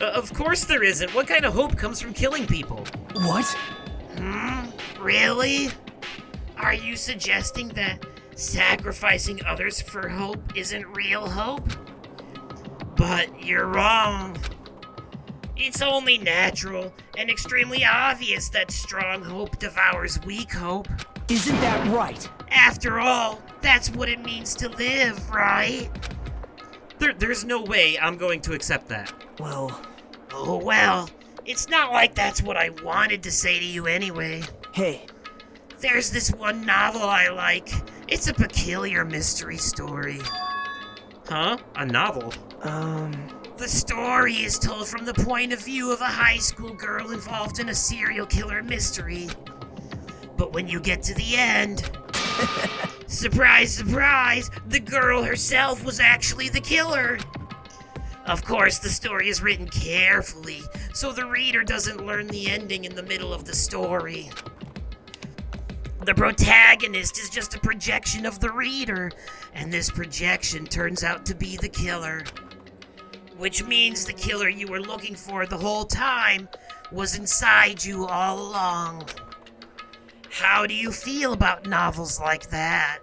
S7: Of course there isn't. What kind of hope comes from killing people?
S8: What?
S10: Really? Are you suggesting that sacrificing others for hope isn't real hope? But you're wrong. It's only natural and extremely obvious that strong hope devours weak hope.
S8: Isn't that right?
S10: After all, that's what it means to live, right?
S1: There's no way I'm going to accept that.
S8: Well,
S10: Oh well, it's not like that's what I wanted to say to you anyway.
S8: hey,
S10: There's this one novel I like. It's a peculiar mystery story.
S1: Huh? A novel?
S10: The story is told from the point of view of a high school girl involved in a serial killer mystery. But when you get to the end, surprise, surprise, the girl herself was actually the killer. Of course, the story is written carefully, so the reader doesn't learn the ending in the middle of the story. The protagonist is just a projection of the reader, and this projection turns out to be the killer. Which means the killer you were looking for the whole time was inside you all along. How do you feel about novels like that?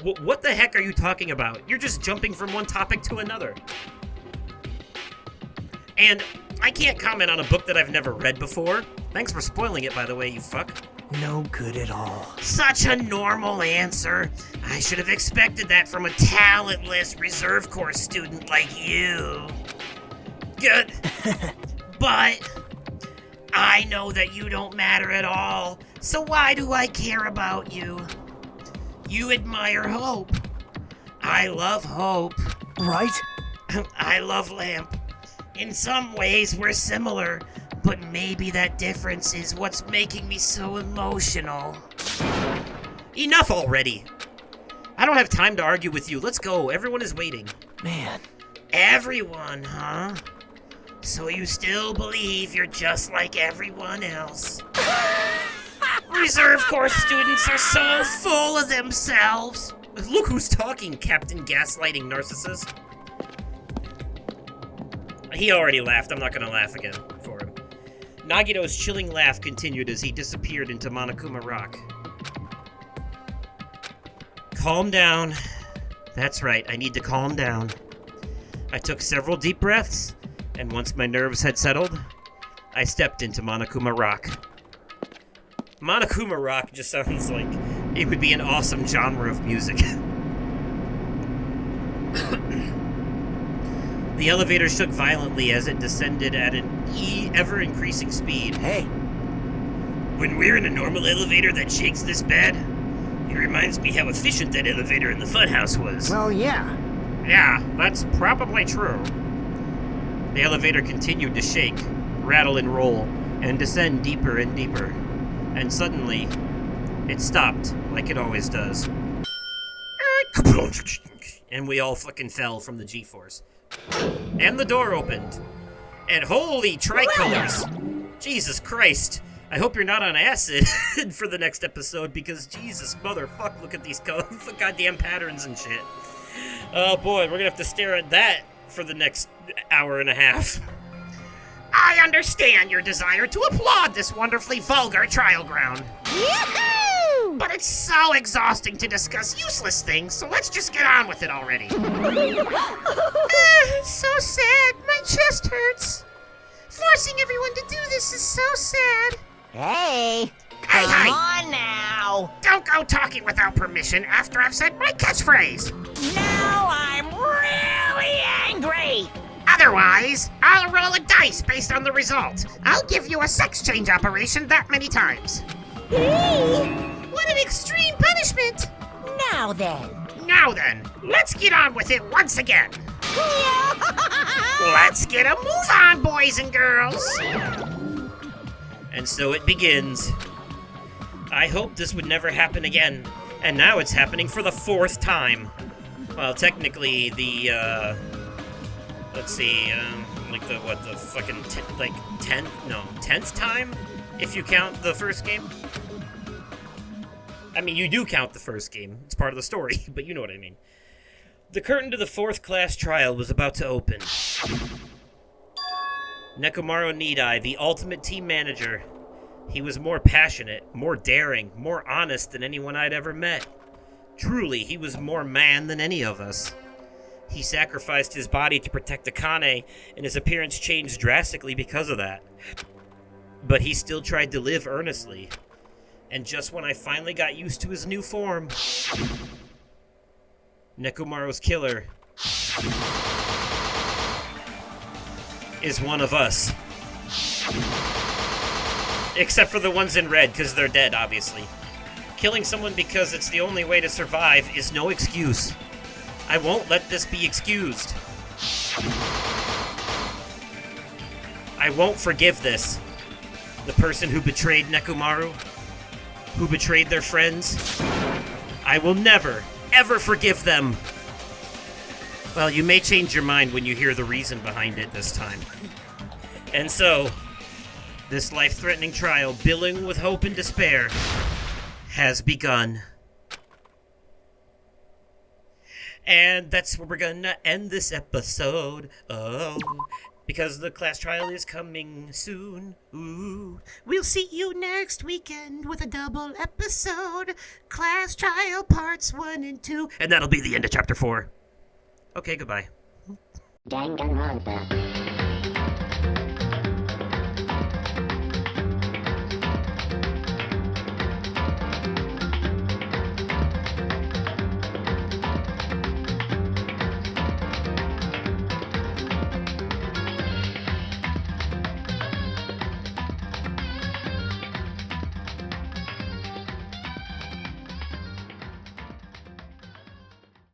S1: What the heck are you talking about? You're just jumping from one topic to another. And I can't comment on a book that I've never read before. Thanks for spoiling it, by the way, you fuck.
S8: no good at all.
S10: Such a normal answer. I should have expected that from a talentless reserve corps student like you. Good. But I know that you don't matter at all, so why do I care about you? You admire Hope. I love Hope.
S8: Right?
S10: I love Lamp. In some ways, we're similar, but maybe that difference is what's making me so emotional.
S1: Enough already. I don't have time to argue with you. Let's go. Everyone is waiting.
S8: Man,
S10: Everyone, huh? So you still believe you're just like everyone else? Reserve Corps students are so full of themselves.
S1: Look who's talking, Captain Gaslighting Narcissist. He already laughed. I'm not gonna laugh again for him. Nagito's chilling laugh continued as he disappeared into Monokuma Rock. Calm down. That's right, I need to calm down. I took several deep breaths, and once my nerves had settled, I stepped into Monokuma Rock. Monokuma Rock just sounds like it would be an awesome genre of music. The elevator shook violently as it descended at an ever-increasing speed.
S8: hey,
S7: When we're in a normal elevator that shakes this bad, it reminds me how efficient that elevator in the funhouse was.
S5: Well, yeah.
S1: Yeah, that's probably true. The elevator continued to shake, rattle and roll, and descend deeper and deeper. And suddenly, it stopped, like it always does. And we all fucking fell from the G-force. And the door opened. And holy tricolors! Jesus Christ! I hope you're not on acid for the next episode, because Jesus motherfuck, look at these goddamn patterns and shit. Oh boy, we're gonna have to stare at that for the next hour and a half.
S10: I understand your desire to applaud this wonderfully vulgar trial ground.
S9: Yahoo!
S10: But it's so exhausting to discuss useless things, so let's just get on with it already. So sad. My chest hurts. Forcing everyone to do this is so sad.
S11: Hey,
S10: Hey,
S11: come
S10: hey.
S11: on now.
S10: Don't go talking without permission after I've said my catchphrase.
S11: Now I'm really angry.
S10: Otherwise, I'll roll a dice based on the result. I'll give you a sex change operation that many times. What an extreme punishment!
S11: Now then.
S10: Now then, let's get on with it once again. Let's get a move on, boys and girls.
S1: And so it begins. I hoped this would never happen again, and now it's happening for the 4th time. Well, technically, the, let's see, like the 10th time? If you count the first game? I mean, you do count the first game. It's part of the story, but you know what I mean. The curtain to the 4th class trial was about to open. Nekomaru Nidai, the ultimate team manager. He was more passionate, more daring, more honest than anyone I'd ever met. Truly, he was more man than any of us. He sacrificed his body to protect Akane, and his appearance changed drastically because of that. But he still tried to live earnestly.
S10: And just when I finally got used to his new form, Nekomaru's killer is one of us. Except for the ones in red, because they're dead, obviously. Killing someone because it's the only way to survive is no excuse. I won't let this be excused. I won't forgive this. The person who betrayed Nekomaru, who betrayed their friends, I will never, ever forgive them. Well, you may change your mind when you hear the reason behind it this time. And so, this life-threatening trial, billing with hope and despair, has begun. And that's where we're gonna end this episode. Oh, because the class trial is coming soon. Ooh. We'll see you next weekend with a double episode. Class trial parts 1 and 2. And that'll be the end of chapter 4. Okay, goodbye.
S11: Danganronpa.